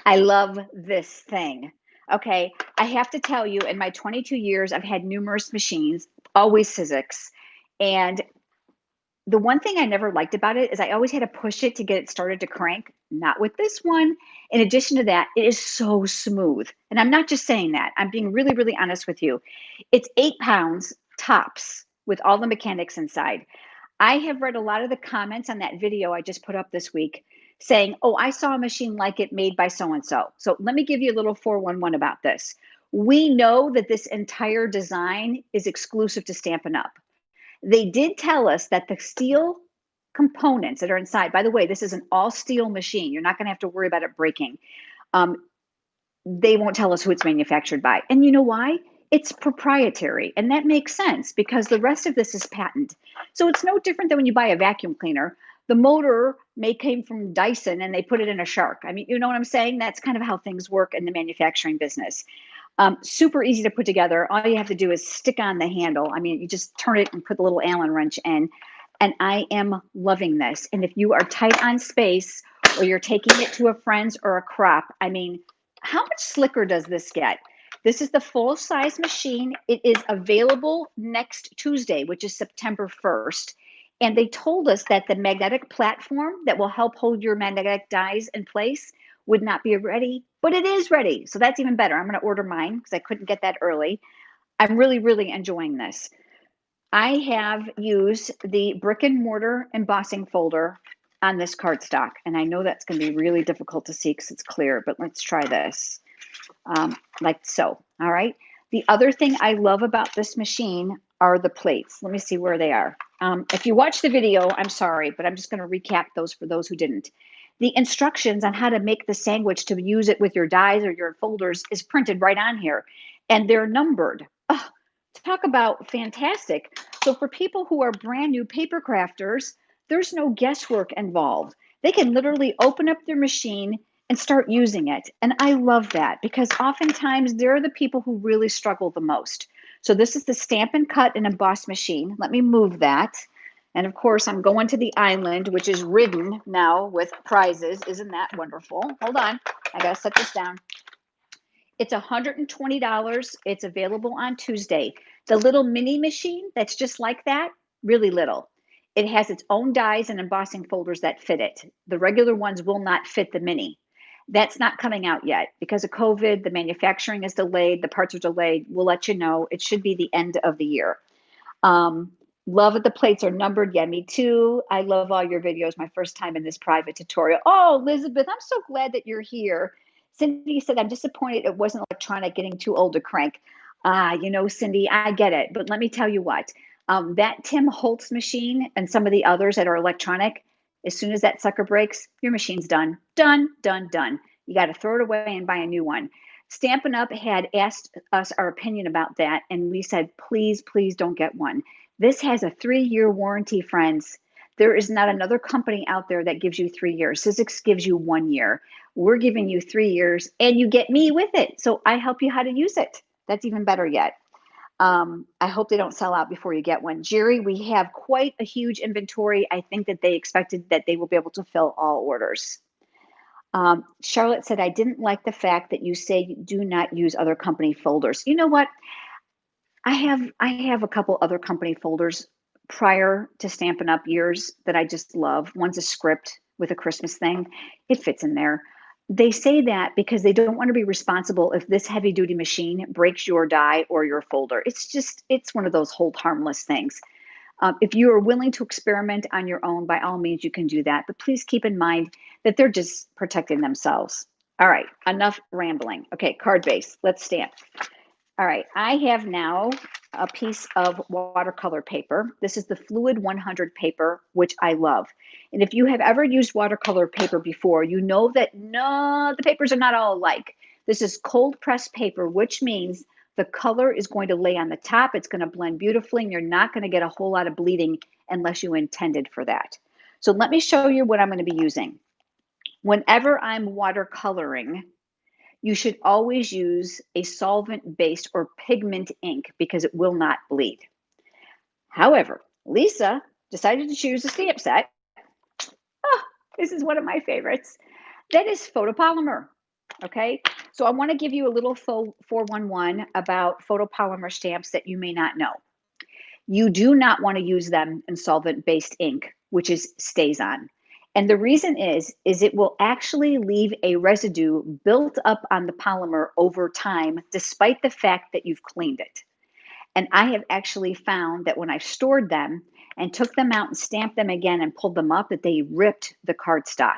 I love this thing. Okay, I have to tell you, in my 22 years, I've had numerous machines, always Sizzix. And the one thing I never liked about it is I always had to push it to get it started to crank. Not with this one. In addition to that, it is so smooth. And I'm not just saying that, I'm being really, really honest with you. It's 8 pounds tops with all the mechanics inside. I have read a lot of the comments on that video I just put up this week saying, oh, I saw a machine like it made by so and so. So let me give you a little 411 about this. We know that this entire design is exclusive to Stampin' Up. They did tell us that the steel components that are inside, by the way, this is an all steel machine. You're not going to have to worry about it breaking. Um, they won't tell us who it's manufactured by. And you know why? It's proprietary. And that makes sense because the rest of this is patent. So it's no different than when you buy a vacuum cleaner. The motor may came from Dyson and they put it in a Shark. I mean, you know what I'm saying? That's kind of how things work in the manufacturing business. Super easy to put together. All you have to do is stick on the handle. I mean, you just turn it and put the little Allen wrench in. And I am loving this. And if you are tight on space or you're taking it to a friend's or a crop, I mean, how much slicker does this get? This is the full size machine. It is available next Tuesday, which is September 1st. And they told us that the magnetic platform that will help hold your magnetic dies in place would not be ready, but it is ready. So that's even better. I'm going to order mine because I couldn't get that early. I'm really, really enjoying this. I have used the brick and mortar embossing folder on this cardstock, and I know that's going to be really difficult to see because it's clear, but let's try this like so. All right. The other thing I love about this machine are the plates. Let me see where they are. If you watch the video, I'm sorry, but I'm just going to recap those for those who didn't. The instructions on how to make the sandwich to use it with your dies or your folders is printed right on here, and they're numbered. Oh, talk about fantastic. So for people who are brand new paper crafters, there's no guesswork involved. They can literally open up their machine and start using it. And I love that because oftentimes they're the people who really struggle the most. So this is the Stampin' Cut and Emboss machine. Let me move that. And of course, I'm going to the island, which is ridden now with prizes. Isn't that wonderful? Hold on. I got to set this down. It's $120. It's available on Tuesday. The little mini machine that's just like that, really little. It has its own dies and embossing folders that fit it. The regular ones will not fit the mini. That's not coming out yet because of COVID. The manufacturing is delayed. The parts are delayed. We'll let you know. It should be the end of the year. Um, love that the plates are numbered. Yeah, me too. I love all your videos. My first time in this private tutorial. Oh, Elizabeth, I'm so glad that you're here. Cindy said, I'm disappointed it wasn't electronic, getting too old to crank. You know, Cindy, I get it. But let me tell you what, that Tim Holtz machine and some of the others that are electronic, as soon as that sucker breaks, your machine's done. Done, done, done. You got to throw it away and buy a new one. Stampin' Up had asked us our opinion about that, and we said, please, please don't get one. This has a 3-year warranty, friends. There is not another company out there that gives you 3 years. Sizzix gives you 1 year. We're giving you 3 years, and you get me with it. So I help you how to use it. That's even better yet. I hope they don't sell out before you get one. Jerry, we have quite a huge inventory. I think that they expected that they will be able to fill all orders. Charlotte said, I didn't like the fact that you say you do not use other company folders. You know what? I have a couple other company folders prior to Stampin' Up years that I just love. One's a script with a Christmas thing. It fits in there. They say that because they don't want to be responsible if this heavy duty machine breaks your die or your folder. It's one of those hold harmless things. If you are willing to experiment on your own, by all means, you can do that. But please keep in mind that they're just protecting themselves. All right, enough rambling. Okay, card base. Let's stamp. All right, I have now a piece of watercolor paper. This is the Fluid 100 paper, which I love. And if you have ever used watercolor paper before, you know that no, the papers are not all alike. This is cold pressed paper, which means the color is going to lay on the top. It's going to blend beautifully, and you're not going to get a whole lot of bleeding unless you intended for that. So let me show you what I'm going to be using. Whenever I'm watercoloring, you should always use a solvent-based or pigment ink because it will not bleed. However, Lisa decided to choose a stamp set. Oh, this is one of my favorites. That is photopolymer. Okay, so I want to give you a little 411 about photopolymer stamps that you may not know. You do not want to use them in solvent-based ink, which is StazOn. And the reason is it will actually leave a residue built up on the polymer over time, despite the fact that you've cleaned it. And I have actually found that when I've stored them and took them out and stamped them again and pulled them up, that they ripped the cardstock.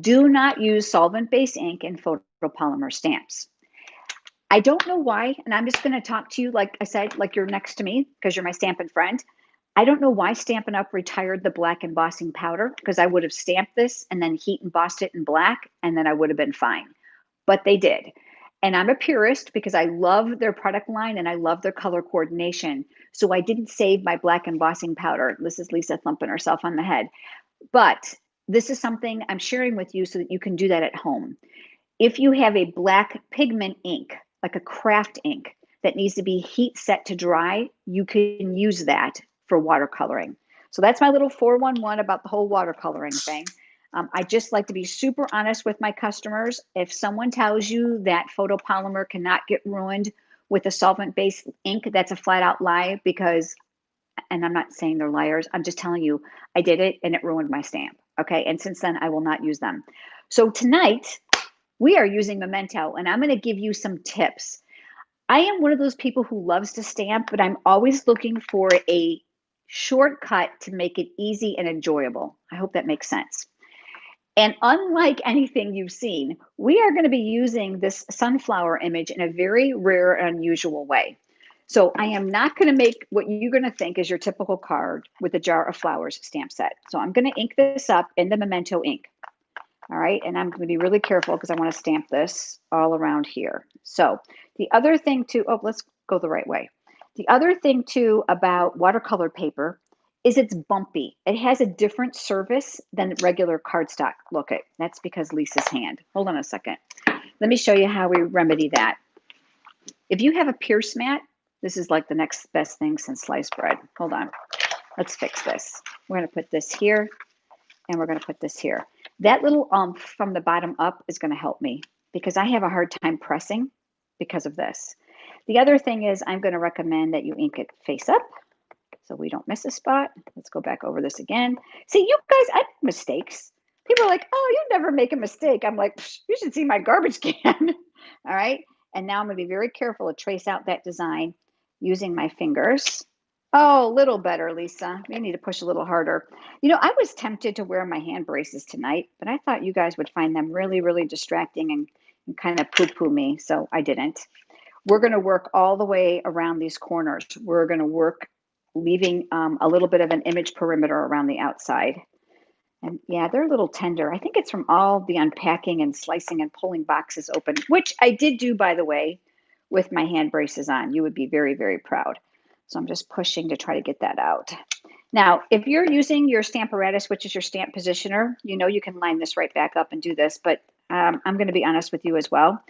Do not use solvent-based ink in photopolymer stamps. I don't know why, and I'm just going to talk to you, like I said, like you're next to me because you're my Stampin' friend. I don't know why Stampin' Up! Retired the black embossing powder, because I would have stamped this and then heat embossed it in black, and then I would have been fine. But they did. And I'm a purist because I love their product line and I love their color coordination. So I didn't save my black embossing powder. This is Lisa thumping herself on the head. But this is something I'm sharing with you so that you can do that at home. If you have a black pigment ink, like a craft ink, that needs to be heat set to dry, you can use that for watercoloring. So that's my little 411 about the whole watercoloring thing. I just like to be super honest with my customers. If someone tells you that photopolymer cannot get ruined with a solvent-based ink, that's a flat out lie, because, and I'm not saying they're liars, I'm just telling you, I did it and it ruined my stamp. Okay, and since then I will not use them. So tonight, we are using Memento, and I'm going to give you some tips. I am one of those people who loves to stamp, but I'm always looking for a shortcut to make it easy and enjoyable. I hope that makes sense. And unlike anything you've seen, we are going to be using this sunflower image in a very rare and unusual way. So I am not going to make what you're going to think is your typical card with a jar of flowers stamp set. So I'm going to ink this up in the Memento ink. All right, and I'm going to be really careful because I want to stamp this all around here. So the other thing too, oh, let's go the right way. The other thing too about watercolor paper is it's bumpy. It has a different surface than regular cardstock. Look, that's because Lisa's hand. Hold on a second. Let me show you how we remedy that. If you have a Pierce mat, this is like the next best thing since sliced bread. Hold on. Let's fix this. We're going to put this here, and we're going to put this here. That little umph from the bottom up is going to help me because I have a hard time pressing because of this. The other thing is I'm going to recommend that you ink it face up so we don't miss a spot. Let's go back over this again. See, you guys, I make mistakes. People are like, oh, you never make a mistake. I'm like, you should see my garbage can. All right. And now I'm going to be very careful to trace out that design using my fingers. Oh, a little better, Lisa. You need to push a little harder. You know, I was tempted to wear my hand braces tonight, but I thought you guys would find them really, really distracting and kind of poo-poo me, so I didn't. We're going to work all the way around these corners. We're going to work leaving a little bit of an image perimeter around the outside. And yeah, they're a little tender. I think it's from all the unpacking and slicing and pulling boxes open, which I did do, by the way, with my hand braces on. You would be very, very proud. So I'm just pushing to try to get that out. Now, if you're using your Stamparatus, which is your stamp positioner, you know you can line this right back up and do this, but I'm going to be honest with you as well.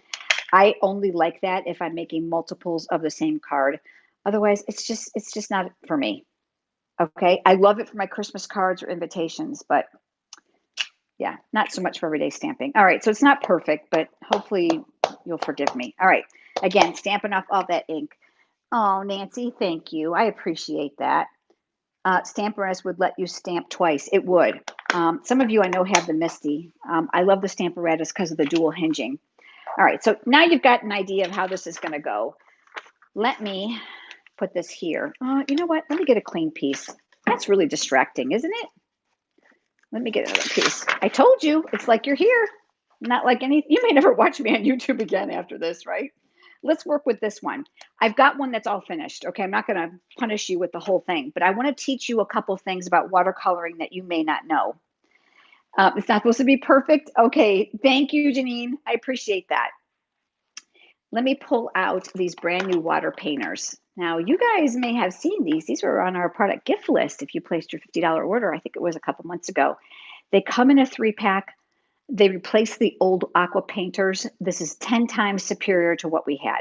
I only like that if I'm making multiples of the same card. Otherwise, it's just not for me. Okay, I love it for my Christmas cards or invitations, but yeah, not so much for everyday stamping. All right, so it's not perfect, but hopefully you'll forgive me. All right, again, stamping off all that ink. Oh, Nancy, thank you. I appreciate that. Stamparatus would let you stamp twice. It would. Some of you I know have the Misty. I love the Stamparatus because of the dual hinging. All right, so now you've got an idea of how this is going to go. Let me put this here. You know what? Let me get a clean piece. That's really distracting, isn't it? Let me get another piece. I told you, it's like you're here. Not like any, you may never watch me on YouTube again after this, right? Let's work with this one. I've got one that's all finished. Okay, I'm not going to punish you with the whole thing, but I want to teach you a couple things about watercoloring that you may not know. It's not supposed to be perfect. Okay, thank you, Janine. I appreciate that. Let me pull out these brand new water painters. Now, you guys may have seen these. These were on our product gift list if you placed your $50 order. I think it was a couple months ago. They come in a 3-pack. They replace the old aqua painters. This is 10 times superior to what we had.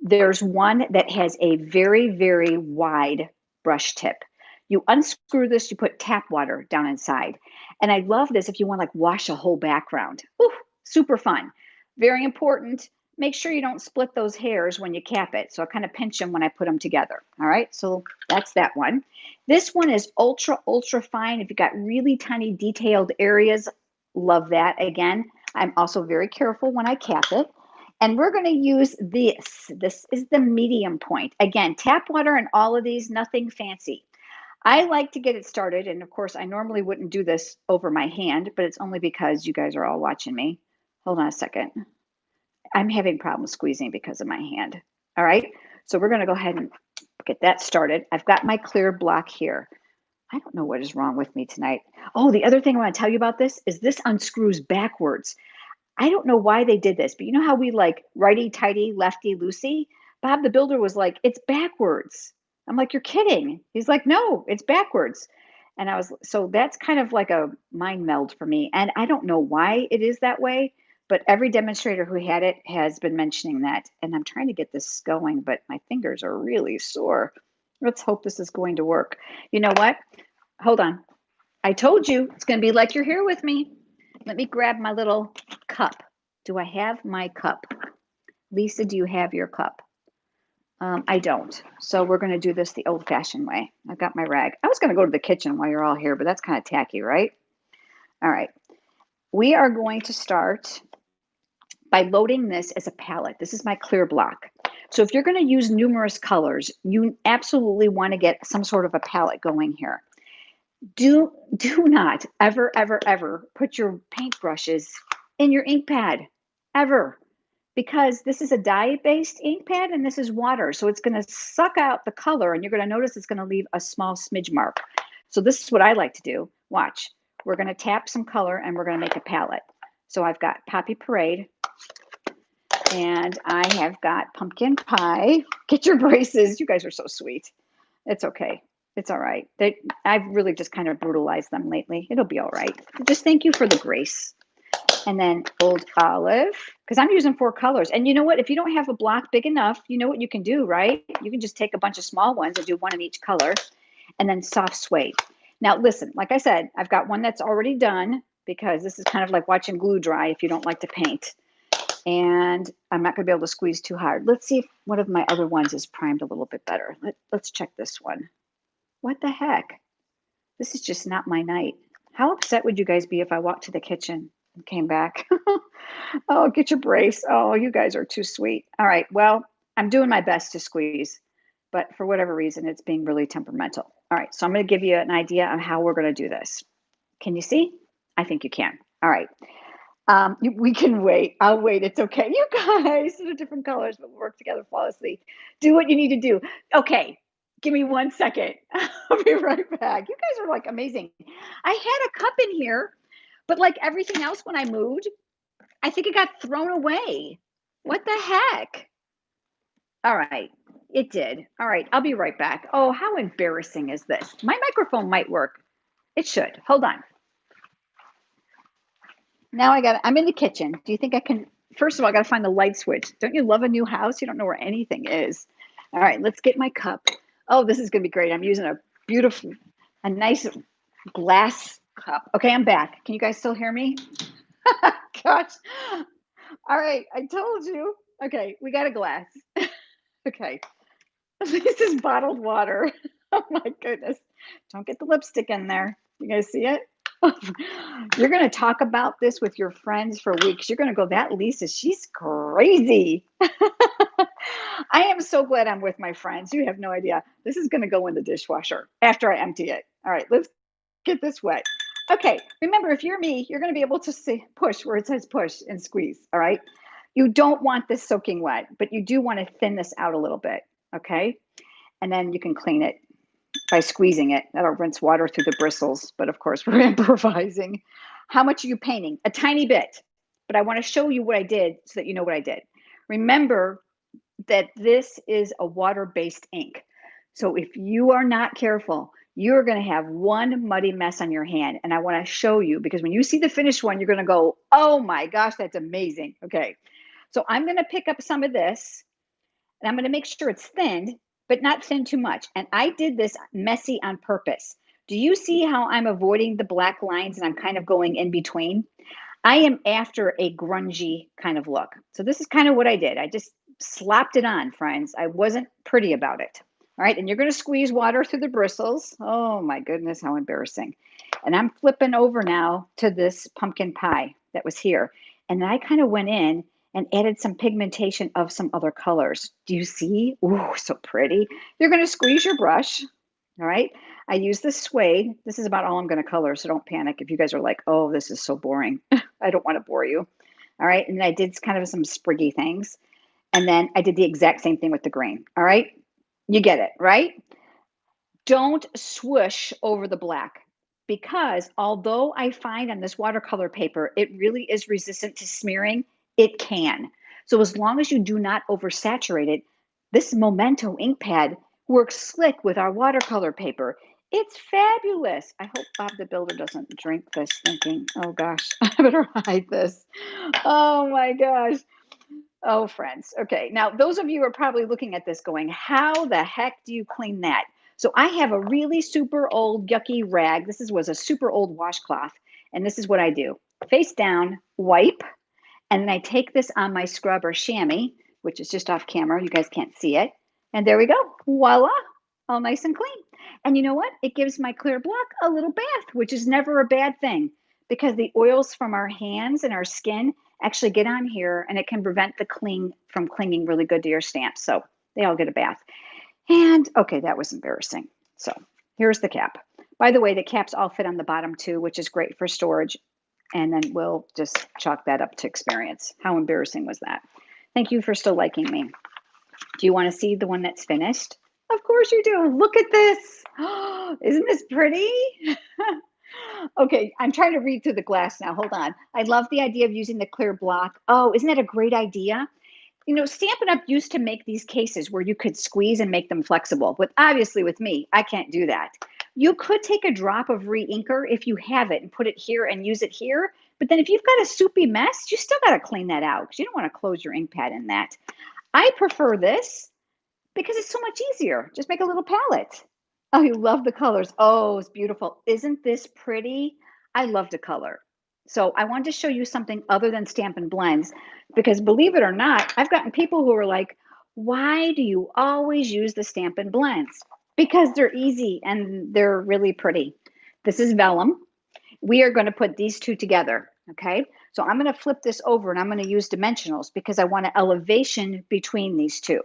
There's one that has a very, very wide brush tip. You unscrew this, you put tap water down inside. And I love this if you want to like wash a whole background. Ooh, super fun. Very important. Make sure you don't split those hairs when you cap it. So I kind of pinch them when I put them together. All right, so that's that one. This one is ultra, ultra fine. If you've got really tiny detailed areas, love that. Again, I'm also very careful when I cap it. And we're going to use this. This is the medium point. Again, tap water and all of these, nothing fancy. I like to get it started. And of course, I normally wouldn't do this over my hand, but it's only because you guys are all watching me. Hold on a second. I'm having problems squeezing because of my hand. All right. So we're going to go ahead and get that started. I've got my clear block here. I don't know what is wrong with me tonight. Oh, the other thing I want to tell you about this is this unscrews backwards. I don't know why they did this, but you know how we like righty tighty, lefty loosey? Bob the Builder was like, it's backwards. I'm like, you're kidding. He's like, no, it's backwards. And I was, so that's kind of like a mind meld for me. And I don't know why it is that way, but every demonstrator who had it has been mentioning that. And I'm trying to get this going, but my fingers are really sore. Let's hope this is going to work. You know what? Hold on. I told you it's going to be like you're here with me. Let me grab my little cup. Do I have my cup? Lisa, do you have your cup? I don't. So we're going to do this the old-fashioned way. I've got my rag. I was going to go to the kitchen while you're all here, but that's kind of tacky, right? All right. We are going to start by loading this as a palette. This is my clear block. So if you're going to use numerous colors, you absolutely want to get some sort of a palette going here. Do not ever, ever, ever put your paintbrushes in your ink pad, ever. Because this is a dye-based ink pad and this is water. So it's going to suck out the color and you're going to notice it's going to leave a small smidge mark. So this is what I like to do. Watch. We're going to tap some color and we're going to make a palette. So I've got Poppy Parade and I have got Pumpkin Pie. Get your braces. You guys are so sweet. It's okay. It's all right. I've really just kind of brutalized them lately. It'll be all right. Just thank you for the grace. And then Old Olive, because I'm using 4 colors. And you know what? If you don't have a block big enough, you know what you can do, right? You can just take a bunch of small ones and do one in each color. And then Soft Suede. Now, listen, like I said, I've got one that's already done because this is kind of like watching glue dry if you don't like to paint. And I'm not going to be able to squeeze too hard. Let's see if one of my other ones is primed a little bit better. Let's check this one. What the heck? This is just not my night. How upset would you guys be if I walked to the kitchen and came back? Oh, get your brace. Oh, you guys are too sweet. All right. Well, I'm doing my best to squeeze, but for whatever reason, it's being really temperamental. All right. So I'm going to give you an idea on how we're going to do this. Can you see? I think you can. All right. We can wait. I'll wait. It's okay. You guys, they're different colors, but we'll work together flawlessly. Do what you need to do. Okay. Give me 1 second. I'll be right back. You guys are like amazing. I had a cup in here, but like everything else when I moved, I think it got thrown away. What the heck? All right. It did. All right. I'll be right back. Oh, how embarrassing is this? My microphone might work. It should. Hold on. Now I'm in the kitchen. Do you think I can? First of all, I got to find the light switch. Don't you love a new house? You don't know where anything is. All right. Let's get my cup. Oh, this is going to be great. I'm using a nice glass cup. Okay, I'm back. Can you guys still hear me? Gosh. All right, I told you. Okay, we got a glass. Okay. This is bottled water. Oh my goodness. Don't get the lipstick in there. You guys see it? You're going to talk about this with your friends for weeks. You're going to go, that Lisa, she's crazy. I am so glad I'm with my friends. You have no idea. This is going to go in the dishwasher after I empty it. All right, let's get this wet. Okay, remember, if you're me, you're going to be able to see push where it says push and squeeze. All right. You don't want this soaking wet, but you do want to thin this out a little bit. Okay. And then you can clean it by squeezing it. That'll rinse water through the bristles. But of course, we're improvising. How much are you painting? A tiny bit. But I want to show you what I did so that you know what I did. Remember that this is a water-based ink. So if you are not careful, you're going to have one muddy mess on your hand. And I want to show you, because when you see the finished one, you're going to go, oh my gosh, that's amazing. Okay. So I'm going to pick up some of this and I'm going to make sure it's thinned, but not thin too much. And I did this messy on purpose. Do you see how I'm avoiding the black lines and I'm kind of going in between? I am after a grungy kind of look. So this is kind of what I did. I just slapped it on, friends. I wasn't pretty about it. All right, and you're going to squeeze water through the bristles. Oh my goodness, how embarrassing. And I'm flipping over now to this pumpkin pie that was here. And then I kind of went in and added some pigmentation of some other colors. Do you see? Ooh, so pretty. You're going to squeeze your brush. All right. I use this suede. This is about all I'm going to color, so don't panic if you guys are like, oh, this is so boring. I don't want to bore you. All right. And I did kind of some spriggy things. And then I did the exact same thing with the green. All right. You get it, right? Don't swoosh over the black because although I find on this watercolor paper, it really is resistant to smearing, it can. So as long as you do not oversaturate it, this Memento ink pad works slick with our watercolor paper. It's fabulous. I hope Bob the Builder doesn't drink this thinking, oh gosh, I better hide this. Oh my gosh. Oh, friends. Okay. Now, those of you are probably looking at this going, how the heck do you clean that? So I have a really super old yucky rag. Was a super old washcloth. And this is what I do. Face down, wipe, and then I take this on my scrub or chamois, which is just off camera. You guys can't see it. And there we go. Voila. All nice and clean. And you know what? It gives my clear block a little bath, which is never a bad thing because the oils from our hands and our skin actually get on here and it can prevent the cling from clinging really good to your stamps. So they all get a bath. And okay, that was embarrassing. So here's the cap. By the way, the caps all fit on the bottom too, which is great for storage. And then we'll just chalk that up to experience. How embarrassing was that? Thank you for still liking me. Do you want to see the one that's finished? Of course you do. Look at this. Isn't this pretty? Okay, I'm trying to read through the glass now. Hold on. I love the idea of using the clear block. Oh, isn't that a great idea? You know, Stampin' Up! Used to make these cases where you could squeeze and make them flexible. But obviously with me, I can't do that. You could take a drop of re-inker if you have it and put it here and use it here. But then if you've got a soupy mess, you still got to clean that out because you don't want to close your ink pad in that. I prefer this because it's so much easier. Just make a little palette. Oh, you love the colors. Oh, it's beautiful. Isn't this pretty? I love to color. So I wanted to show you something other than Stampin' Blends because believe it or not, I've gotten people who are like, why do you always use the Stampin' Blends? Because they're easy and they're really pretty. This is vellum. We are going to put these two together, okay? So I'm going to flip this over and I'm going to use dimensionals because I want an elevation between these two.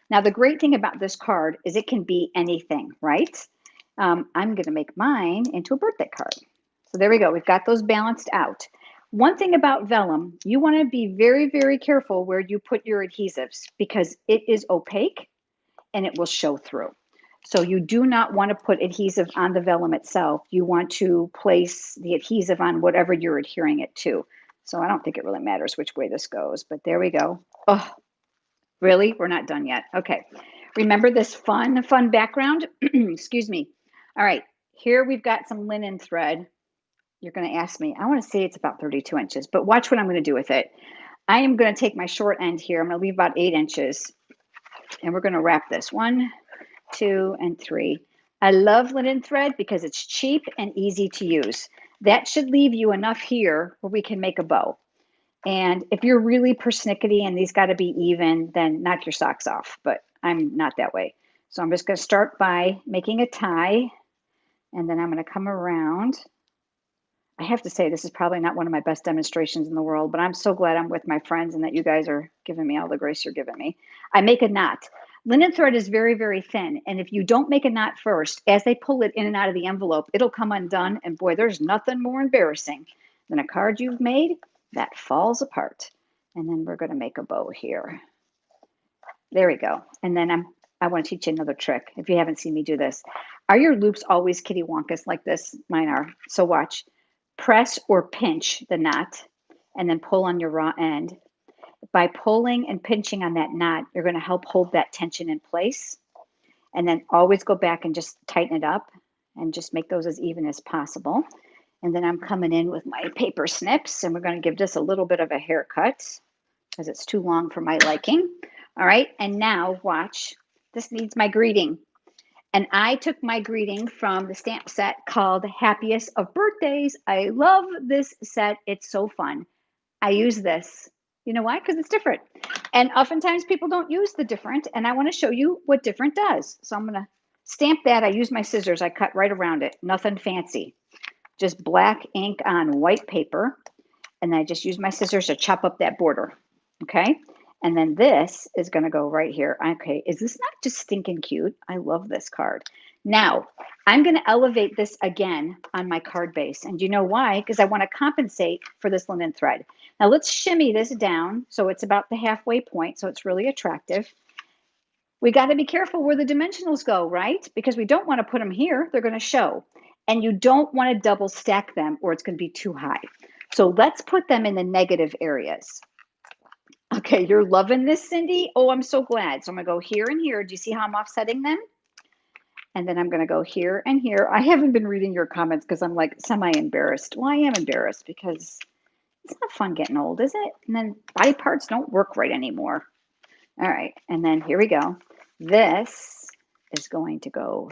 Now, the great thing about this card is it can be anything, right? I'm going to make mine into a birthday card. So there we go. We've got those balanced out. One thing about vellum, you want to be very, very careful where you put your adhesives because it is opaque and it will show through. So you do not want to put adhesive on the vellum itself. You want to place the adhesive on whatever you're adhering it to. So I don't think it really matters which way this goes, but there we go. Oh, really? We're not done yet. Okay. Remember this fun background? Excuse me. All right. Here we've got some linen thread. You're going to ask me, I want to say it's about 32 inches, but watch what I'm going to do with it. I am going to take my short end here. I'm going to leave about 8 inches and we're going to wrap this 1, 2, and 3. I love linen thread because it's cheap and easy to use. That should leave you enough here where we can make a bow. And if you're really persnickety and these got to be even, then knock your socks off. But I'm not that way. So I'm just going to start by making a tie. And then I'm going to come around. I have to say, this is probably not one of my best demonstrations in the world, but I'm so glad I'm with my friends and that you guys are giving me all the grace you're giving me. I make a knot. Linen thread is very, very thin. And if you don't make a knot first, as they pull it in and out of the envelope, it'll come undone. And boy, there's nothing more embarrassing than a card you've made that falls apart. And then we're going to make a bow here. There we go. And then I want to teach you another trick if you haven't seen me do this. Are your loops always kitty wonkus like this? Mine are. So watch. Press or pinch the knot and then pull on your raw end. By pulling and pinching on that knot, you're going to help hold that tension in place. And then always go back and just tighten it up and just make those as even as possible. And then I'm coming in with my paper snips and we're going to give this a little bit of a haircut because it's too long for my liking. All right. And now watch. This needs my greeting. And I took my greeting from the stamp set called Happiest of Birthdays. I love this set. It's so fun. I use this. You know why? Because it's different. And oftentimes people don't use the different, and I want to show you what different does. So I'm going to stamp that. I use my scissors. I cut right around it. Nothing fancy. Just black ink on white paper. And I just use my scissors to chop up that border. Okay. And then this is going to go right here. Okay. Is this not just stinking cute? I love this card. Now, I'm going to elevate this again on my card base. And you know why? Because I want to compensate for this linen thread. Now, let's shimmy this down so it's about the halfway point, so it's really attractive. We got to be careful where the dimensionals go, right? Because we don't want to put them here. They're going to show. And you don't want to double stack them or it's going to be too high. So let's put them in the negative areas. Okay, you're loving this, Cindy? Oh, I'm so glad. So I'm going to go here and here. Do you see how I'm offsetting them? And then I'm going to go here and here. I haven't been reading your comments because I'm like semi-embarrassed. Well, I am embarrassed because it's not fun getting old, is it? And then body parts don't work right anymore. All right, and then here we go. This is going to go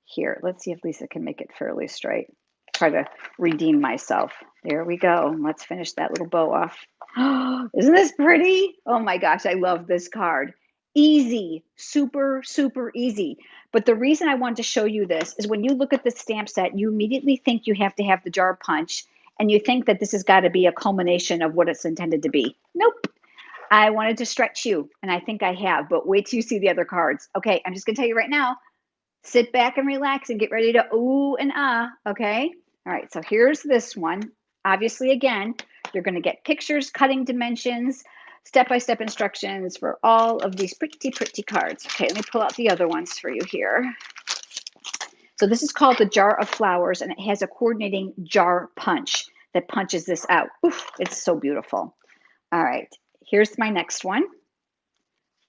here. Let's see if Lisa can make it fairly straight. Try to redeem myself. There we go. Let's finish that little bow off. Isn't this pretty? Oh my gosh, I love this card. Easy, super, super easy. But the reason I want to show you this is when you look at the stamp set, you immediately think you have to have the jar punch, and you think that this has got to be a culmination of what it's intended to be. Nope. I wanted to stretch you, and I think I have, but wait till you see the other cards. Okay, I'm just going to tell you right now, sit back and relax and get ready to ooh and ah, okay? All right, so here's this one. Obviously, again, you're going to get pictures, cutting dimensions, step-by-step instructions for all of these pretty, pretty cards. Okay, let me pull out the other ones for you here. So this is called the Jar of Flowers, and it has a coordinating jar punch that punches this out. Oof, it's so beautiful. All right, here's my next one.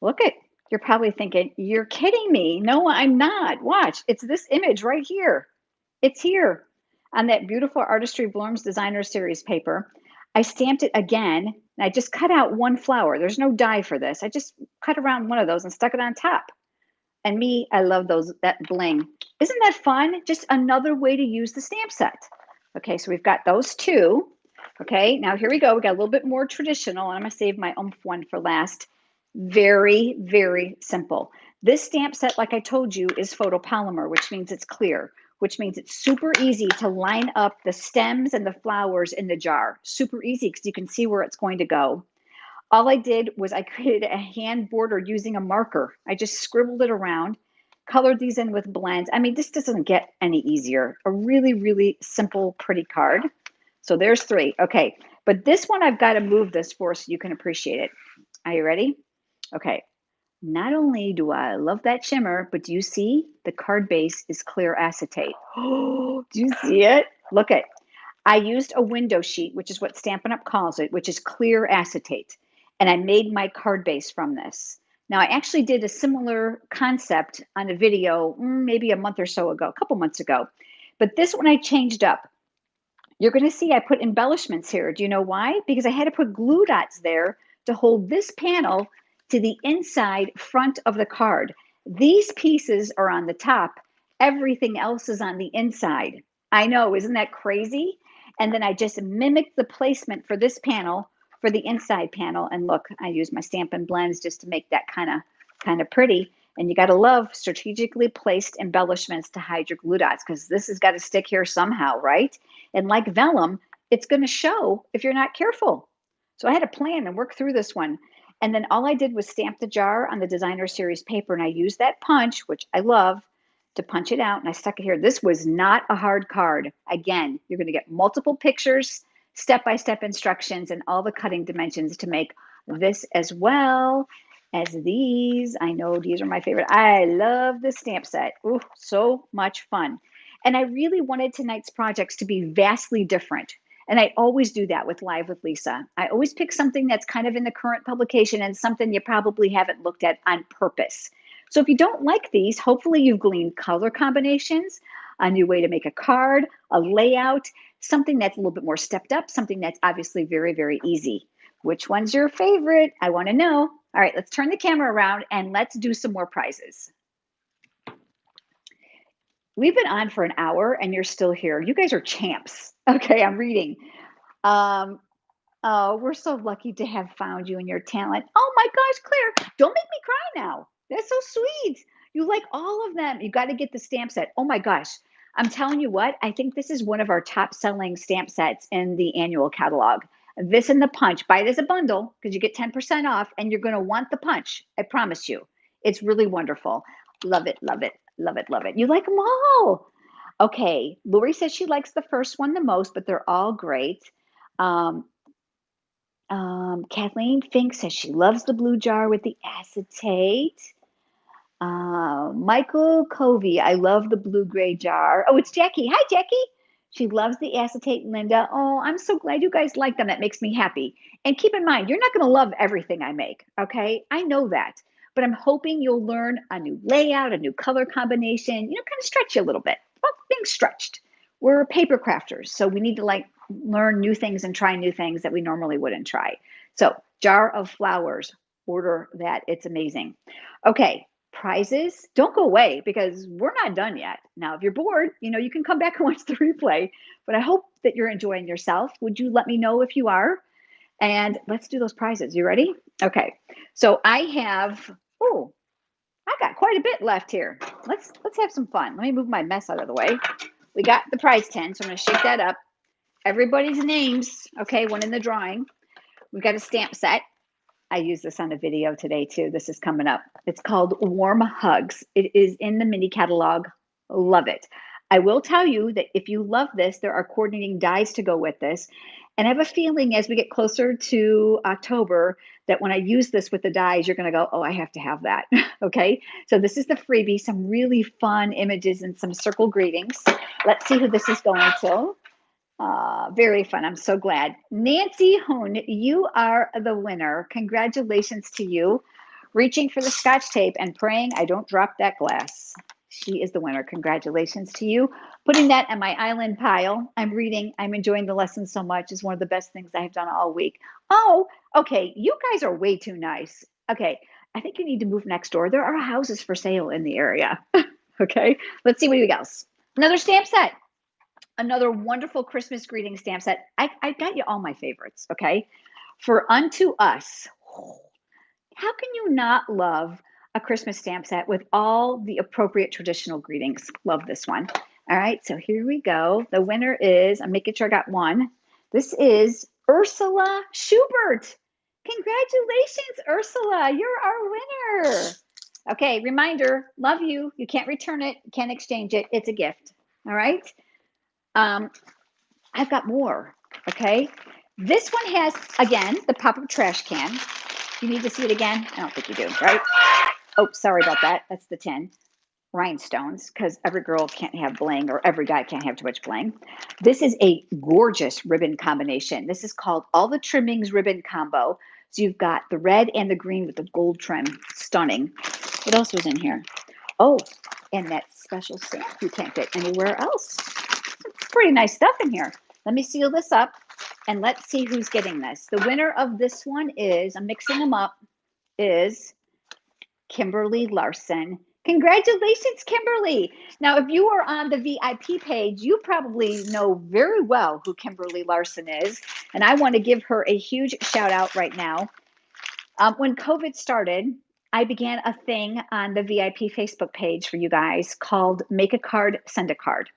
Look at, you're probably thinking, you're kidding me. No, I'm not. Watch, it's this image right here. It's here on that beautiful Artistry Blooms Designer Series paper. I stamped it again, and I just cut out one flower. There's no die for this. I just cut around one of those and stuck it on top. And me, I love those, that bling. Isn't that fun? Just another way to use the stamp set. Okay, so we've got those two. Okay, now here we go. We got a little bit more traditional, and I'm gonna save my oomph one for last. Very, very simple. This stamp set, like I told you, is photopolymer, which means it's clear, which means it's super easy to line up the stems and the flowers in the jar. Super easy because you can see where it's going to go. All I did was I created a hand border using a marker. I just scribbled it around, colored these in with blends. I mean, this doesn't get any easier. A really, really simple, pretty card. So there's three. Okay, but this one I've got to move this for so you can appreciate it. Are you ready? Okay. Not only do I love that shimmer, but do you see the card base is clear acetate? Oh, do you see it? Look at, I used a window sheet, which is what Stampin' Up! Calls it, which is clear acetate. And I made my card base from this. Now, I actually did a similar concept on a video maybe a month or so ago, a couple months ago. But this one I changed up. You're going to see I put embellishments here. Do you know why? Because I had to put glue dots there to hold this panel to the inside front of the card. These pieces are on the top. Everything else is on the inside. I know, isn't that crazy? And then I just mimicked the placement for this panel for the inside panel. And look, I use my Stampin' Blends just to make that kind of pretty. And you got to love strategically placed embellishments to hide your glue dots because this has got to stick here somehow, right? And like vellum, it's going to show if you're not careful. So I had to plan and work through this one. And then all I did was stamp the jar on the Designer Series paper, and I used that punch, which I love, to punch it out, and I stuck it here. This was not a hard card. Again, you're going to get multiple pictures, step-by-step instructions, and all the cutting dimensions to make this as well as these. I know these are my favorite. I love this stamp set. Ooh, so much fun. And I really wanted tonight's projects to be vastly different. And I always do that with Live with Lisa. I always pick something that's kind of in the current publication and something you probably haven't looked at on purpose. So if you don't like these, hopefully you've gleaned color combinations, a new way to make a card, a layout, something that's a little bit more stepped up, something that's obviously very, very easy. Which one's your favorite? I want to know. All right, let's turn the camera around and let's do some more prizes. We've been on for an hour and you're still here. You guys are champs. Okay, I'm reading. Um, oh, we're so lucky to have found you and your talent. Oh my gosh, Claire, don't make me cry now. That's so sweet. You like all of them. You got to get the stamp set. Oh my gosh. I'm telling you what, I think this is one of our top selling stamp sets in the annual catalog. This and the punch. Buy it as a bundle because you get 10% off and you're going to want the punch. I promise you. It's really wonderful. Love it, love it, love it, love it. You like them all. Okay. Lori says she likes the first one the most, but they're all great. Um, Kathleen Fink says she loves the blue jar with the acetate. Michael Covey, I love the blue gray jar. Oh, it's Jackie. Hi, Jackie. She loves the acetate, Linda. Oh, I'm so glad you guys like them. That makes me happy. And keep in mind, you're not going to love everything I make, okay? I know that. But I'm hoping you'll learn a new layout, a new color combination, kind of stretch you a little bit. Well, being stretched. We're paper crafters, so we need to learn new things and try new things that we normally wouldn't try. So, jar of flowers, order that. It's amazing. Okay, prizes don't go away because we're not done yet. Now, if you're bored, you can come back and watch the replay, but I hope that you're enjoying yourself. Would you let me know if you are? And let's do those prizes. You ready? Okay. So I have, I got quite a bit left here. Let's have some fun. Let me move my mess out of the way. We got the prize tin, so I'm going to shake that up. Everybody's names, okay, one in the drawing. We've got a stamp set. I use this on a video today too. This is coming up. It's called Warm Hugs. It is in the mini catalog. Love it. I will tell you that if you love this, there are coordinating dies to go with this. And I have a feeling as we get closer to October that when I use this with the dies, you're going to go, oh, I have to have that. Okay. So this is the freebie, some really fun images and some circle greetings. Let's see who this is going to. Very fun. I'm so glad. Nancy Hoon, you are the winner. Congratulations to you. Reaching for the scotch tape and praying I don't drop that glass. She is the winner. Congratulations to you. Putting that on my island pile. I'm reading. I'm enjoying the lesson so much. It's one of the best things I have done all week. Oh, okay. You guys are way too nice. Okay. I think you need to move next door. There are houses for sale in the area. Okay. Let's see what else. Another stamp set. Another wonderful Christmas greeting stamp set. I got you all my favorites, okay? For Unto Us. How can you not love a Christmas stamp set with all the appropriate traditional greetings? Love this one. All right, so here we go. The winner is, I'm making sure I got one. This is Ursula Schubert. Congratulations, Ursula. You're our winner. Okay, reminder, love you. You can't return it, can't exchange it. It's a gift. All right. I've got more, okay? This one has, again, the pop-up trash can. You need to see it again? I don't think you do, right? Oh, sorry about that. That's the 10 rhinestones, because every girl can't have bling or every guy can't have too much bling. This is a gorgeous ribbon combination. This is called All the Trimmings Ribbon Combo. So you've got the red and the green with the gold trim. Stunning. What else was in here? Oh, and that special stamp you can't get anywhere else. Pretty nice stuff in here. Let me seal this up and let's see who's getting this. The winner of this one is, I'm mixing them up, is Kimberly Larson. Congratulations, Kimberly. Now, if you are on the VIP page, you probably know very well who Kimberly Larson is. And I want to give her a huge shout out right now. When COVID started, I began a thing on the VIP Facebook page for you guys called Make a Card, Send a Card.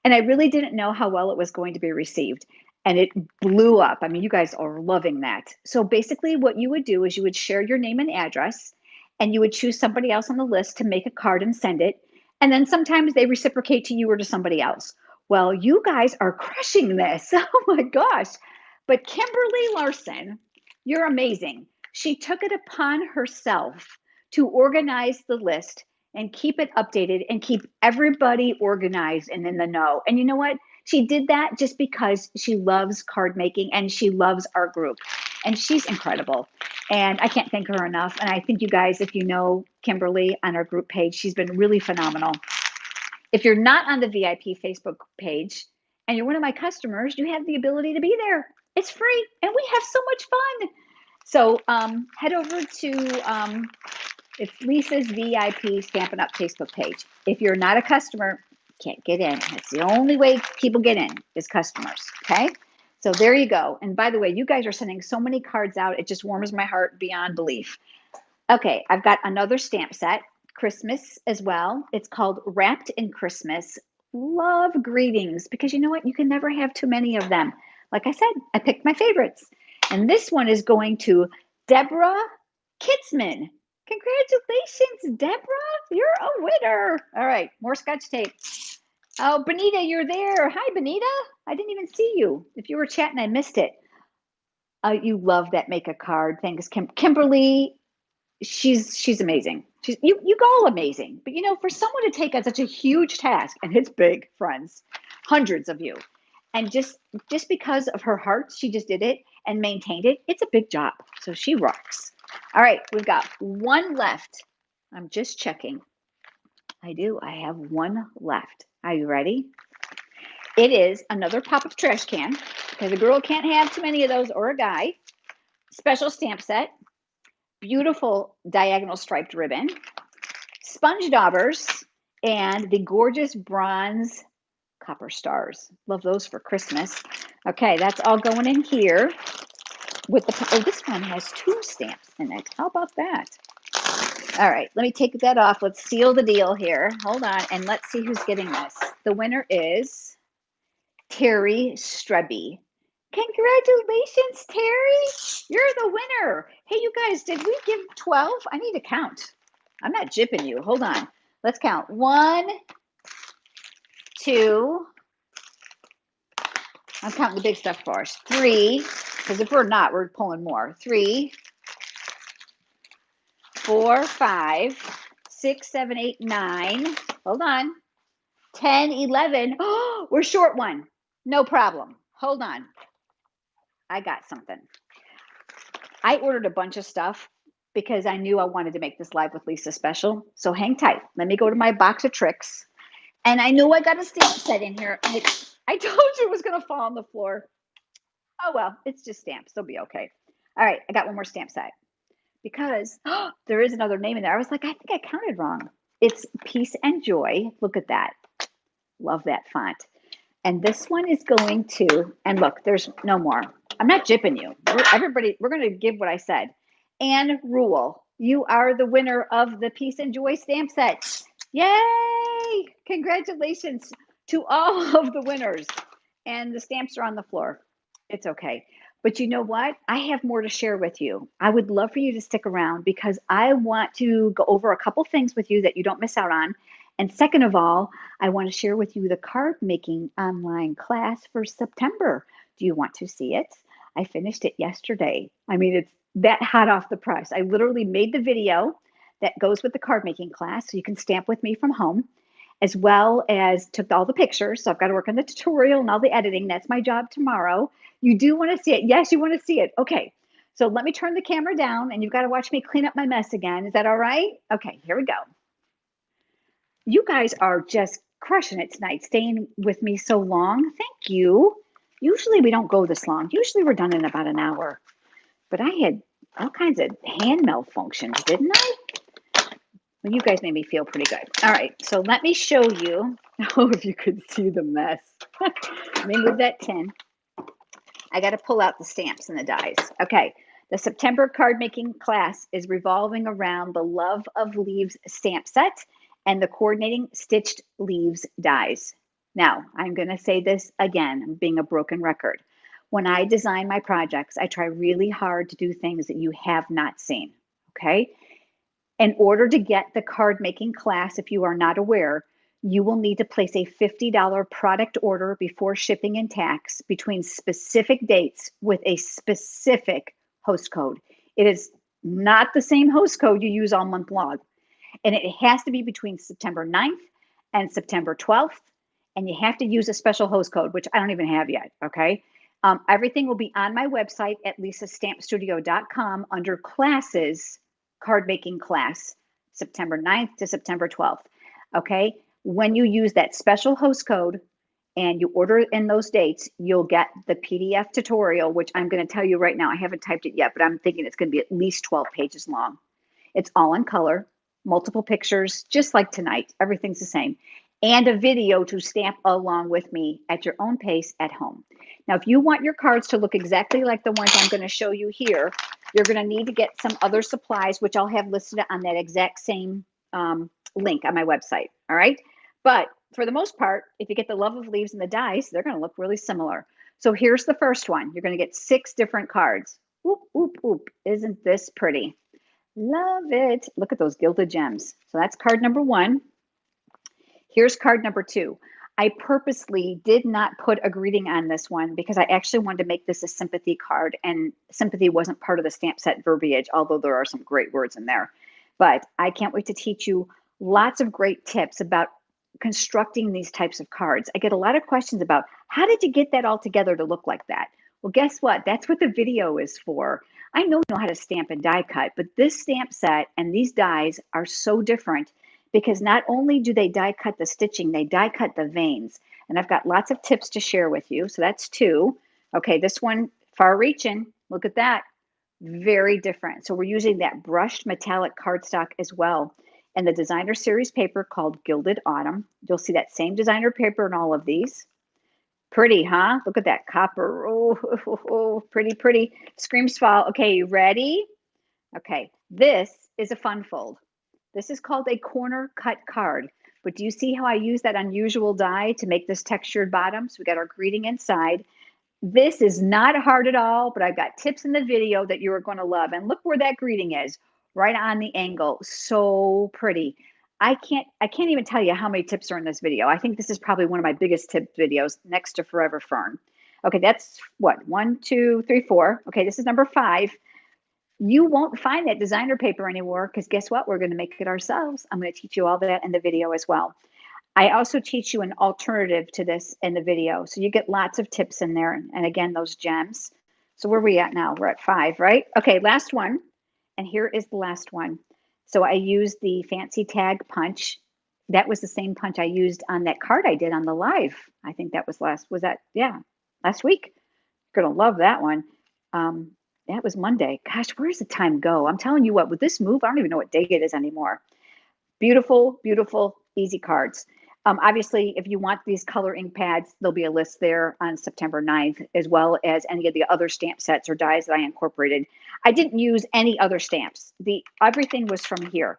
And I really didn't know how well it was going to be received. And it blew up. I mean, you guys are loving that. So basically what you would do is you would share your name and address, and you would choose somebody else on the list to make a card and send it. And then sometimes they reciprocate to you or to somebody else. Well, you guys are crushing this. Oh my gosh. But Kimberly Larson, you're amazing. She took it upon herself to organize the list and keep it updated and keep everybody organized and in the know. And you know what? She did that just because she loves card making and she loves our group. And she's incredible. And I can't thank her enough. And I think you guys, if you know Kimberly on our group page, she's been really phenomenal. If you're not on the VIP Facebook page and you're one of my customers, you have the ability to be there. It's free and we have so much fun. So head over to it's Lisa's VIP Stampin' Up! Facebook page. If you're not a customer, you can't get in. It's the only way people get in is customers, okay? So there you go. And by the way, you guys are sending so many cards out. It just warms my heart beyond belief. Okay, I've got another stamp set, Christmas as well. It's called Wrapped in Christmas. Love greetings, because you know what? You can never have too many of them. Like I said, I picked my favorites. And this one is going to Deborah Kitzman. Congratulations, Deborah. You're a winner. All right, more Scotch tape. Oh, Benita, you're there. Hi, Benita. I didn't even see you. If you were chatting, I missed it. You love that make a card. Thanks, Kimberly. She's amazing. You all amazing. But you know, for someone to take on such a huge task, and it's big, friends, hundreds of you, and just because of her heart, she just did it and maintained it. It's a big job. So she rocks. All right, we've got one left. I'm just checking. I do. I have one left. Are you ready? It is another pop-up trash can, because a girl can't have too many of those, or a guy. Special stamp set. Beautiful diagonal striped ribbon, sponge daubers, and the gorgeous bronze copper stars. Love those for Christmas. Okay, that's all going in here with the, oh, this one has 2 stamps in it. How about that? All right, let me take that off. Let's seal the deal here. Hold on, and let's see who's getting this. The winner is Terry Strebby. Congratulations, Terry. You're the winner. Hey, you guys, did we give 12? I need to count. I'm not jipping you. Hold on. Let's count. 1, 2. I'm counting the big stuff first. 3, because if we're not, we're pulling more. 3, 4, 5, 6, 7, 8, 9. Hold on. 10, 11. Oh, we're short one. No problem. Hold on. I got something. I ordered a bunch of stuff because I knew I wanted to make this Live with Lisa special. So hang tight. Let me go to my box of tricks. And I knew I got a stamp set in here. I told you it was going to fall on the floor. Oh, well, it's just stamps. They'll be okay. All right, I got one more stamp set because there is another name in there. I was like, I think I counted wrong. It's Peace and Joy. Look at that. Love that font. And this one is going to, and look, there's no more. I'm not jipping you. We're going to give what I said. Anne Rule, you are the winner of the Peace and Joy stamp set. Yay! Congratulations to all of the winners. And the stamps are on the floor. It's okay. But you know what? I have more to share with you. I would love for you to stick around because I want to go over a couple things with you that you don't miss out on. And second of all, I want to share with you the card making online class for September. Do you want to see it? I finished it yesterday. I mean, it's that hot off the press. I literally made the video that goes with the card making class so you can stamp with me from home, as well as took all the pictures. So I've got to work on the tutorial and all the editing. That's my job tomorrow. You do want to see it. Yes, you want to see it. Okay. So let me turn the camera down and you've got to watch me clean up my mess again. Is that all right? Okay, here we go. You guys are just crushing it tonight, staying with me so long. Thank you. Usually we don't go this long. Usually we're done in about an hour. But I had all kinds of hand malfunctions, didn't I? Well, you guys made me feel pretty good. All right, so let me show you. Oh, if you could see the mess. Let me move that tin. I got to pull out the stamps and the dies. Okay, the September card making class is revolving around the Love of Leaves stamp set and the coordinating stitched leaves dies. Now, I'm going to say this again, I'm being a broken record. When I design my projects, I try really hard to do things that you have not seen, okay? In order to get the card making class, if you are not aware, you will need to place a $50 product order before shipping and tax between specific dates with a specific host code. It is not the same host code you use all month long. And it has to be between September 9th and September 12th. And you have to use a special host code, which I don't even have yet, okay? Everything will be on my website at lisastampstudio.com under classes, card making class, September 9th to September 12th, okay? When you use that special host code and you order in those dates, you'll get the PDF tutorial, which I'm going to tell you right now. I haven't typed it yet, but I'm thinking it's going to be at least 12 pages long. It's all in color, multiple pictures, just like tonight. Everything's the same. And a video to stamp along with me at your own pace at home. Now, if you want your cards to look exactly like the ones I'm going to show you here, you're going to need to get some other supplies, which I'll have listed on that exact same link on my website. All right. But for the most part, if you get the Love of Leaves and the dies, they're going to look really similar. So here's the first one. You're going to get 6 different cards. Whoop, whoop, whoop. Isn't this pretty? Love it. Look at those gilded gems. So that's card number 1. Here's card number 2. I purposely did not put a greeting on this one because I actually wanted to make this a sympathy card, and sympathy wasn't part of the stamp set verbiage, although there are some great words in there. But I can't wait to teach you lots of great tips about constructing these types of cards. I get a lot of questions about how did you get that all together to look like that? Well, guess what? That's what the video is for. I know how to stamp and die cut, but this stamp set and these dies are so different because not only do they die cut the stitching, they die cut the veins. And I've got lots of tips to share with you. So that's 2. Okay, this one, far reaching. Look at that. Very different. So we're using that brushed metallic cardstock as well. And the designer series paper called Gilded Autumn. You'll see that same designer paper in all of these. Pretty, huh? Look at that copper. Oh, pretty, pretty. Screams fall. Okay, you ready? Okay, this is a fun fold. This is called a corner cut card. But do you see how I use that unusual die to make this textured bottom? So we got our greeting inside. This is not hard at all, but I've got tips in the video that you are going to love. And look where that greeting is, right on the angle. So pretty. I can't even tell you how many tips are in this video. I think this is probably one of my biggest tip videos next to Forever Fern. Okay, that's what? 1, 2, 3, 4. Okay, this is number 5. You won't find that designer paper anymore because guess what? We're going to make it ourselves. I'm going to teach you all that in the video as well. I also teach you an alternative to this in the video. So you get lots of tips in there. And again, those gems. So where are we at now? We're at 5, right? Okay, last one. And here is the last one. So I used the fancy tag punch. That was the same punch I used on that card I did on the live. I think that was last week. You're going to love that one. That was Monday. Gosh, where's the time go? I'm telling you what, with this move, I don't even know what day it is anymore. Beautiful, beautiful, easy cards. Obviously, if you want these color ink pads, there'll be a list there on September 9th, as well as any of the other stamp sets or dies that I incorporated. I didn't use any other stamps. Everything was from here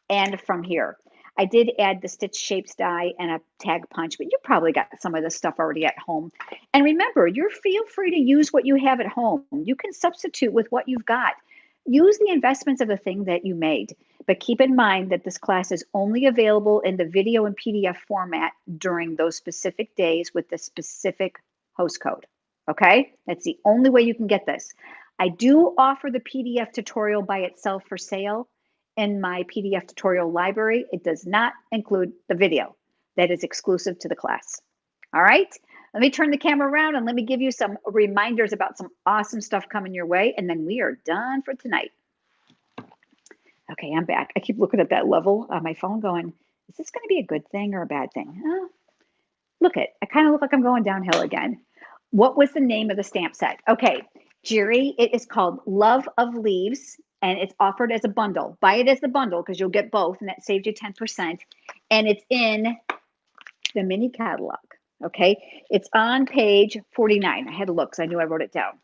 and from here. I did add the Stitch Shapes die and a tag punch, but you probably got some of this stuff already at home. And remember, feel free to use what you have at home. You can substitute with what you've got. Use the investments of the thing that you made, but keep in mind that this class is only available in the video and PDF format during those specific days with the specific host code. Okay? That's the only way you can get this. I do offer the PDF tutorial by itself for sale in my PDF tutorial library. It does not include the video. That is exclusive to the class. All right? Let me turn the camera around and let me give you some reminders about some awesome stuff coming your way, and then we are done for tonight. Okay, I'm back. I keep looking at that level on my phone going, is this going to be a good thing or a bad thing? I kind of look like I'm going downhill again. What was the name of the stamp set? Okay, Jerry, it is called Love of Leaves, and it's offered as a bundle. Buy it as the bundle because you'll get both, and that saves you 10%. And it's in the mini catalog. Okay, it's on page 49. I had to look because I knew I wrote it down.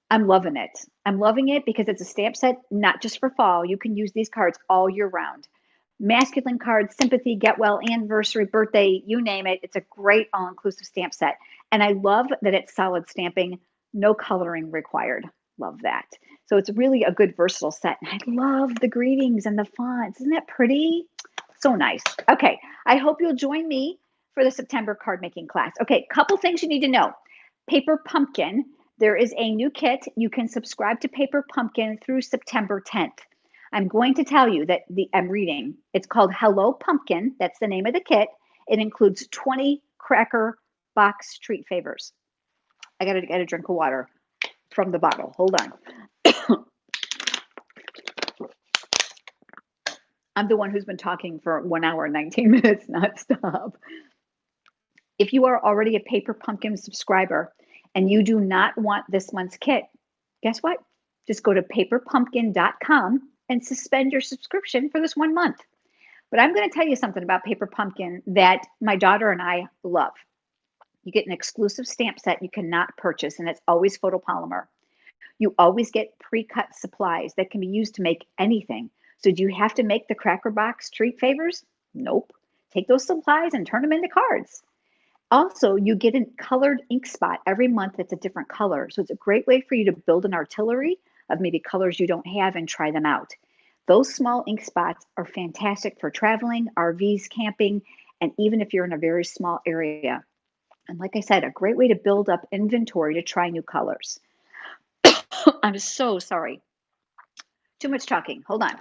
I'm loving it. I'm loving it because it's a stamp set, not just for fall. You can use these cards all year round. Masculine cards, sympathy, get well, anniversary, birthday, you name it. It's a great all-inclusive stamp set. And I love that it's solid stamping, no coloring required. Love that. So it's really a good versatile set. And I love the greetings and the fonts. Isn't that pretty? So nice. Okay, I hope you'll join me for the September card making class. Okay, couple things you need to know. Paper Pumpkin. There is a new kit. You can subscribe to Paper Pumpkin through September 10th. I'm going to tell you that I'm reading. It's called Hello Pumpkin. That's the name of the kit. It includes 20 cracker box treat favors. I got to get a drink of water from the bottle. Hold on. I'm the one who's been talking for 1 hour and 19 minutes nonstop. If you are already a Paper Pumpkin subscriber and you do not want this month's kit, guess what? Just go to paperpumpkin.com and suspend your subscription for this 1 month. But I'm going to tell you something about Paper Pumpkin that my daughter and I love. You get an exclusive stamp set you cannot purchase, and it's always photopolymer. You always get pre-cut supplies that can be used to make anything. So do you have to make the Cracker Box treat favors? Nope. Take those supplies and turn them into cards. Also, you get a colored ink spot every month that's a different color. So it's a great way for you to build an artillery of maybe colors you don't have and try them out. Those small ink spots are fantastic for traveling, RVs, camping, and even if you're in a very small area. And like I said, a great way to build up inventory to try new colors. I'm so sorry. Too much talking. Hold on.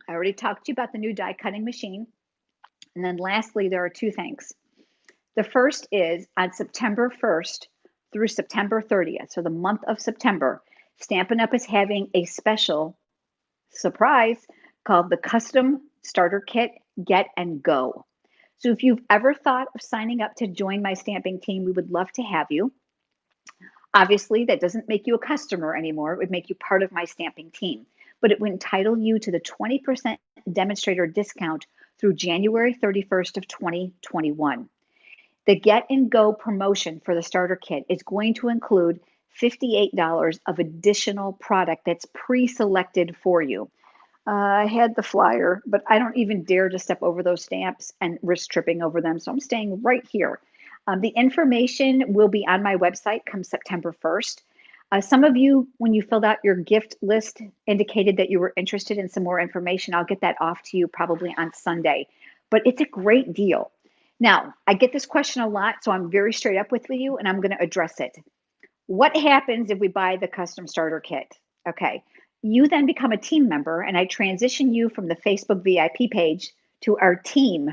I already talked to you about the new die cutting machine. And then lastly, there are two things. The first is on September 1st through September 30th, so the month of September, Stampin' Up! Is having a special surprise called the Custom Starter Kit Get and Go. So if you've ever thought of signing up to join my stamping team, we would love to have you. Obviously, that doesn't make you a customer anymore. It would make you part of my stamping team, but it would entitle you to the 20% demonstrator discount through January 31st of 2021. The Get and Go promotion for the starter kit is going to include $58 of additional product that's pre-selected for you. I had the flyer, but I don't even dare to step over those stamps and risk tripping over them, so I'm staying right here. The information will be on my website come September 1st. Some of you, when you filled out your gift list, indicated that you were interested in some more information. I'll get that off to you probably on Sunday, but it's a great deal. Now, I get this question a lot, so I'm very straight up with you and I'm going to address it. What happens if we buy the custom starter kit? Okay, you then become a team member and I transition you from the Facebook VIP page to our team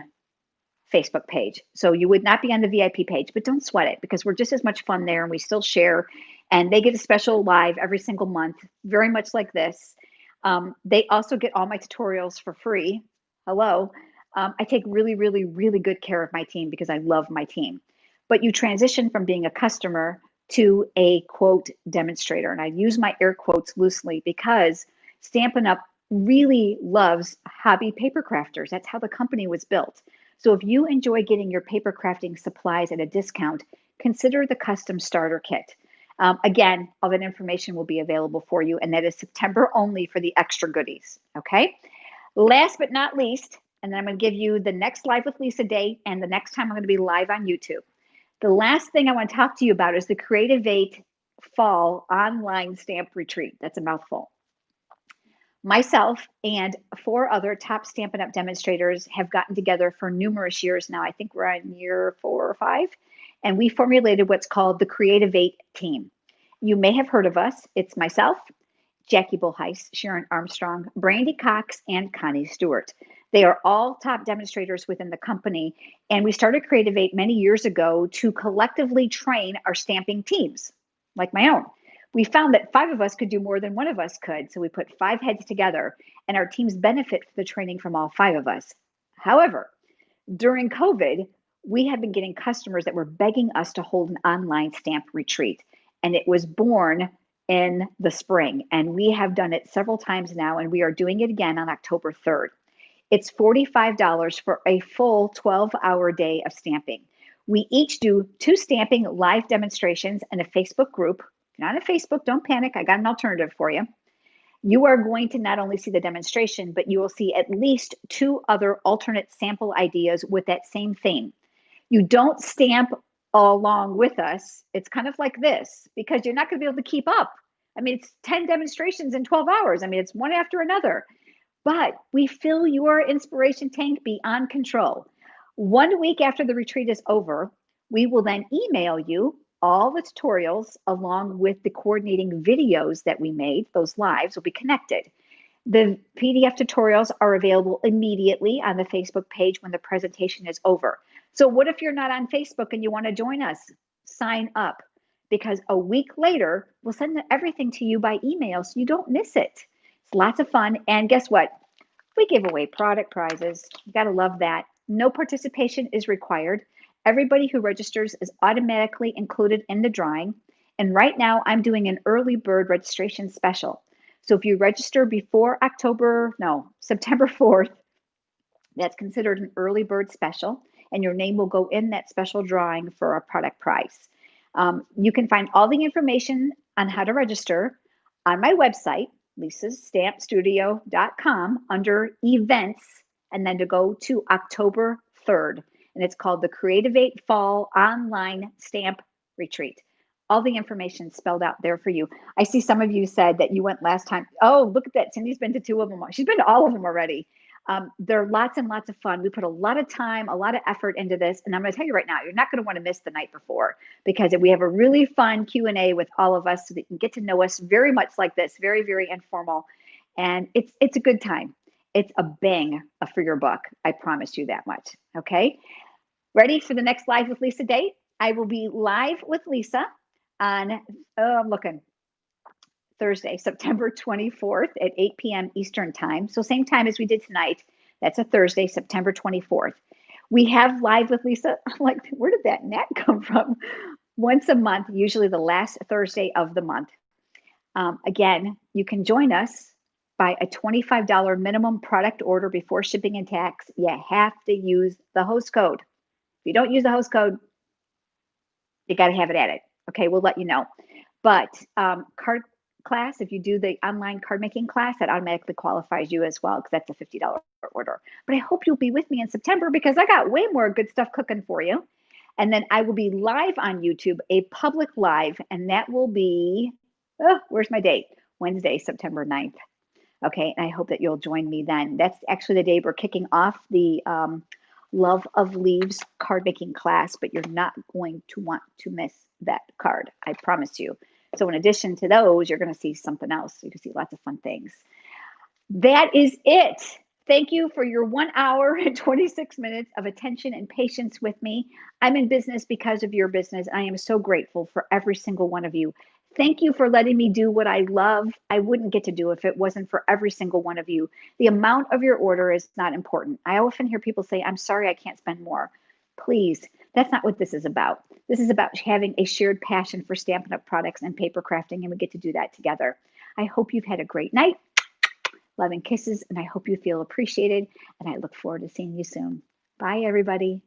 Facebook page. So you would not be on the VIP page, but don't sweat it because we're just as much fun there and we still share. And they get a special live every single month, very much like this. They also get all my tutorials for free. Hello. I take really, really, really good care of my team because I love my team. But you transition from being a customer to a quote demonstrator. And I use my air quotes loosely because Stampin' Up! Really loves hobby paper crafters. That's how the company was built. So if you enjoy getting your paper crafting supplies at a discount, consider the custom starter kit. Again, all that information will be available for you, and that is September only for the extra goodies, okay? Last but not least, and then I'm going to give you the next Live with Lisa date and the next time I'm going to be live on YouTube. The last thing I want to talk to you about is the Creative 8 Fall Online Stamp Retreat. That's a mouthful. Myself and 4 other top Stampin' Up! Demonstrators have gotten together for numerous years now. I think we're on year 4 or 5. And we formulated what's called the Creative 8 team. You may have heard of us. It's myself, Jackie Bullheis, Sharon Armstrong, Brandy Cox, and Connie Stewart. They are all top demonstrators within the company. And we started Creative 8 many years ago to collectively train our stamping teams, like my own. We found that 5 of us could do more than 1 of us could. So we put 5 heads together and our teams benefit from the training from all 5 of us. However, during COVID, we have been getting customers that were begging us to hold an online stamp retreat. And it was born in the spring. And we have done it several times now, and we are doing it again on October 3rd. It's $45 for a full 12-hour day of stamping. We each do 2 stamping live demonstrations in a Facebook group. If you're not on Facebook, don't panic. I got an alternative for you. You are going to not only see the demonstration, but you will see at least 2 other alternate sample ideas with that same theme. You don't stamp along with us. It's kind of like this because you're not going to be able to keep up. I mean, it's 10 demonstrations in 12 hours. I mean, it's one after another. But we fill your inspiration tank beyond control. 1 week after the retreat is over, we will then email you all the tutorials along with the coordinating videos that we made. Those lives will be connected. The PDF tutorials are available immediately on the Facebook page when the presentation is over. So what if you're not on Facebook and you want to join us? Sign up because a week later, we'll send everything to you by email so you don't miss it. It's lots of fun. And guess what? We give away product prizes. You got to love that. No participation is required. Everybody who registers is automatically included in the drawing. And right now, I'm doing an early bird registration special. So if you register before September 4th, that's considered an early bird special, and your name will go in that special drawing for a product prize. You can find all the information on how to register on my website, lisastampstudio.com, under events, and then to go to October 3rd. And it's called the Creativate Fall Online Stamp Retreat. All the information spelled out there for you. I see some of you said that you went last time. Oh, look at that. Cindy's been to 2 of them. She's been to all of them already. They're lots and lots of fun. We put a lot of time, a lot of effort into this, and I'm going to tell you right now, you're not going to want to miss the night before, because we have a really fun Q&A with all of us so that you can get to know us very much like this, very, very informal, and it's a good time. It's a bang for your buck. I promise you that much. Okay, ready for the next Live with Lisa date? I will be live with Lisa on. Oh, I'm looking. Thursday, September 24th at 8 p.m. Eastern Time. So, same time as we did tonight. That's a Thursday, September 24th. We have Live with Lisa. I'm like, where did that gnat come from? Once a month, usually the last Thursday of the month. Again, you can join us by a $25 minimum product order before shipping and tax. You have to use the host code. If you don't use the host code, you got to have it added. Okay, we'll let you know. But card class, if you do the online card making class, that automatically qualifies you as well, because that's a $50 order. But I hope you'll be with me in September, because I got way more good stuff cooking for you. And then I will be live on YouTube, a public live, and that will be, where's my date? Wednesday, September 9th. Okay, and I hope that you'll join me then. That's actually the day we're kicking off the Love of Leaves card making class, but you're not going to want to miss that card. I promise you. So in addition to those, you're going to see something else. You can see lots of fun things. That is it. Thank you for your 1 hour and 26 minutes of attention and patience with me. I'm in business because of your business. I am so grateful for every single one of you. Thank you for letting me do what I love. I wouldn't get to do if it wasn't for every single one of you. The amount of your order is not important. I often hear people say, I'm sorry, I can't spend more. Please, that's not what this is about. This is about having a shared passion for Stampin' Up! Products and paper crafting, and we get to do that together. I hope you've had a great night. Love and kisses, and I hope you feel appreciated, and I look forward to seeing you soon. Bye, everybody.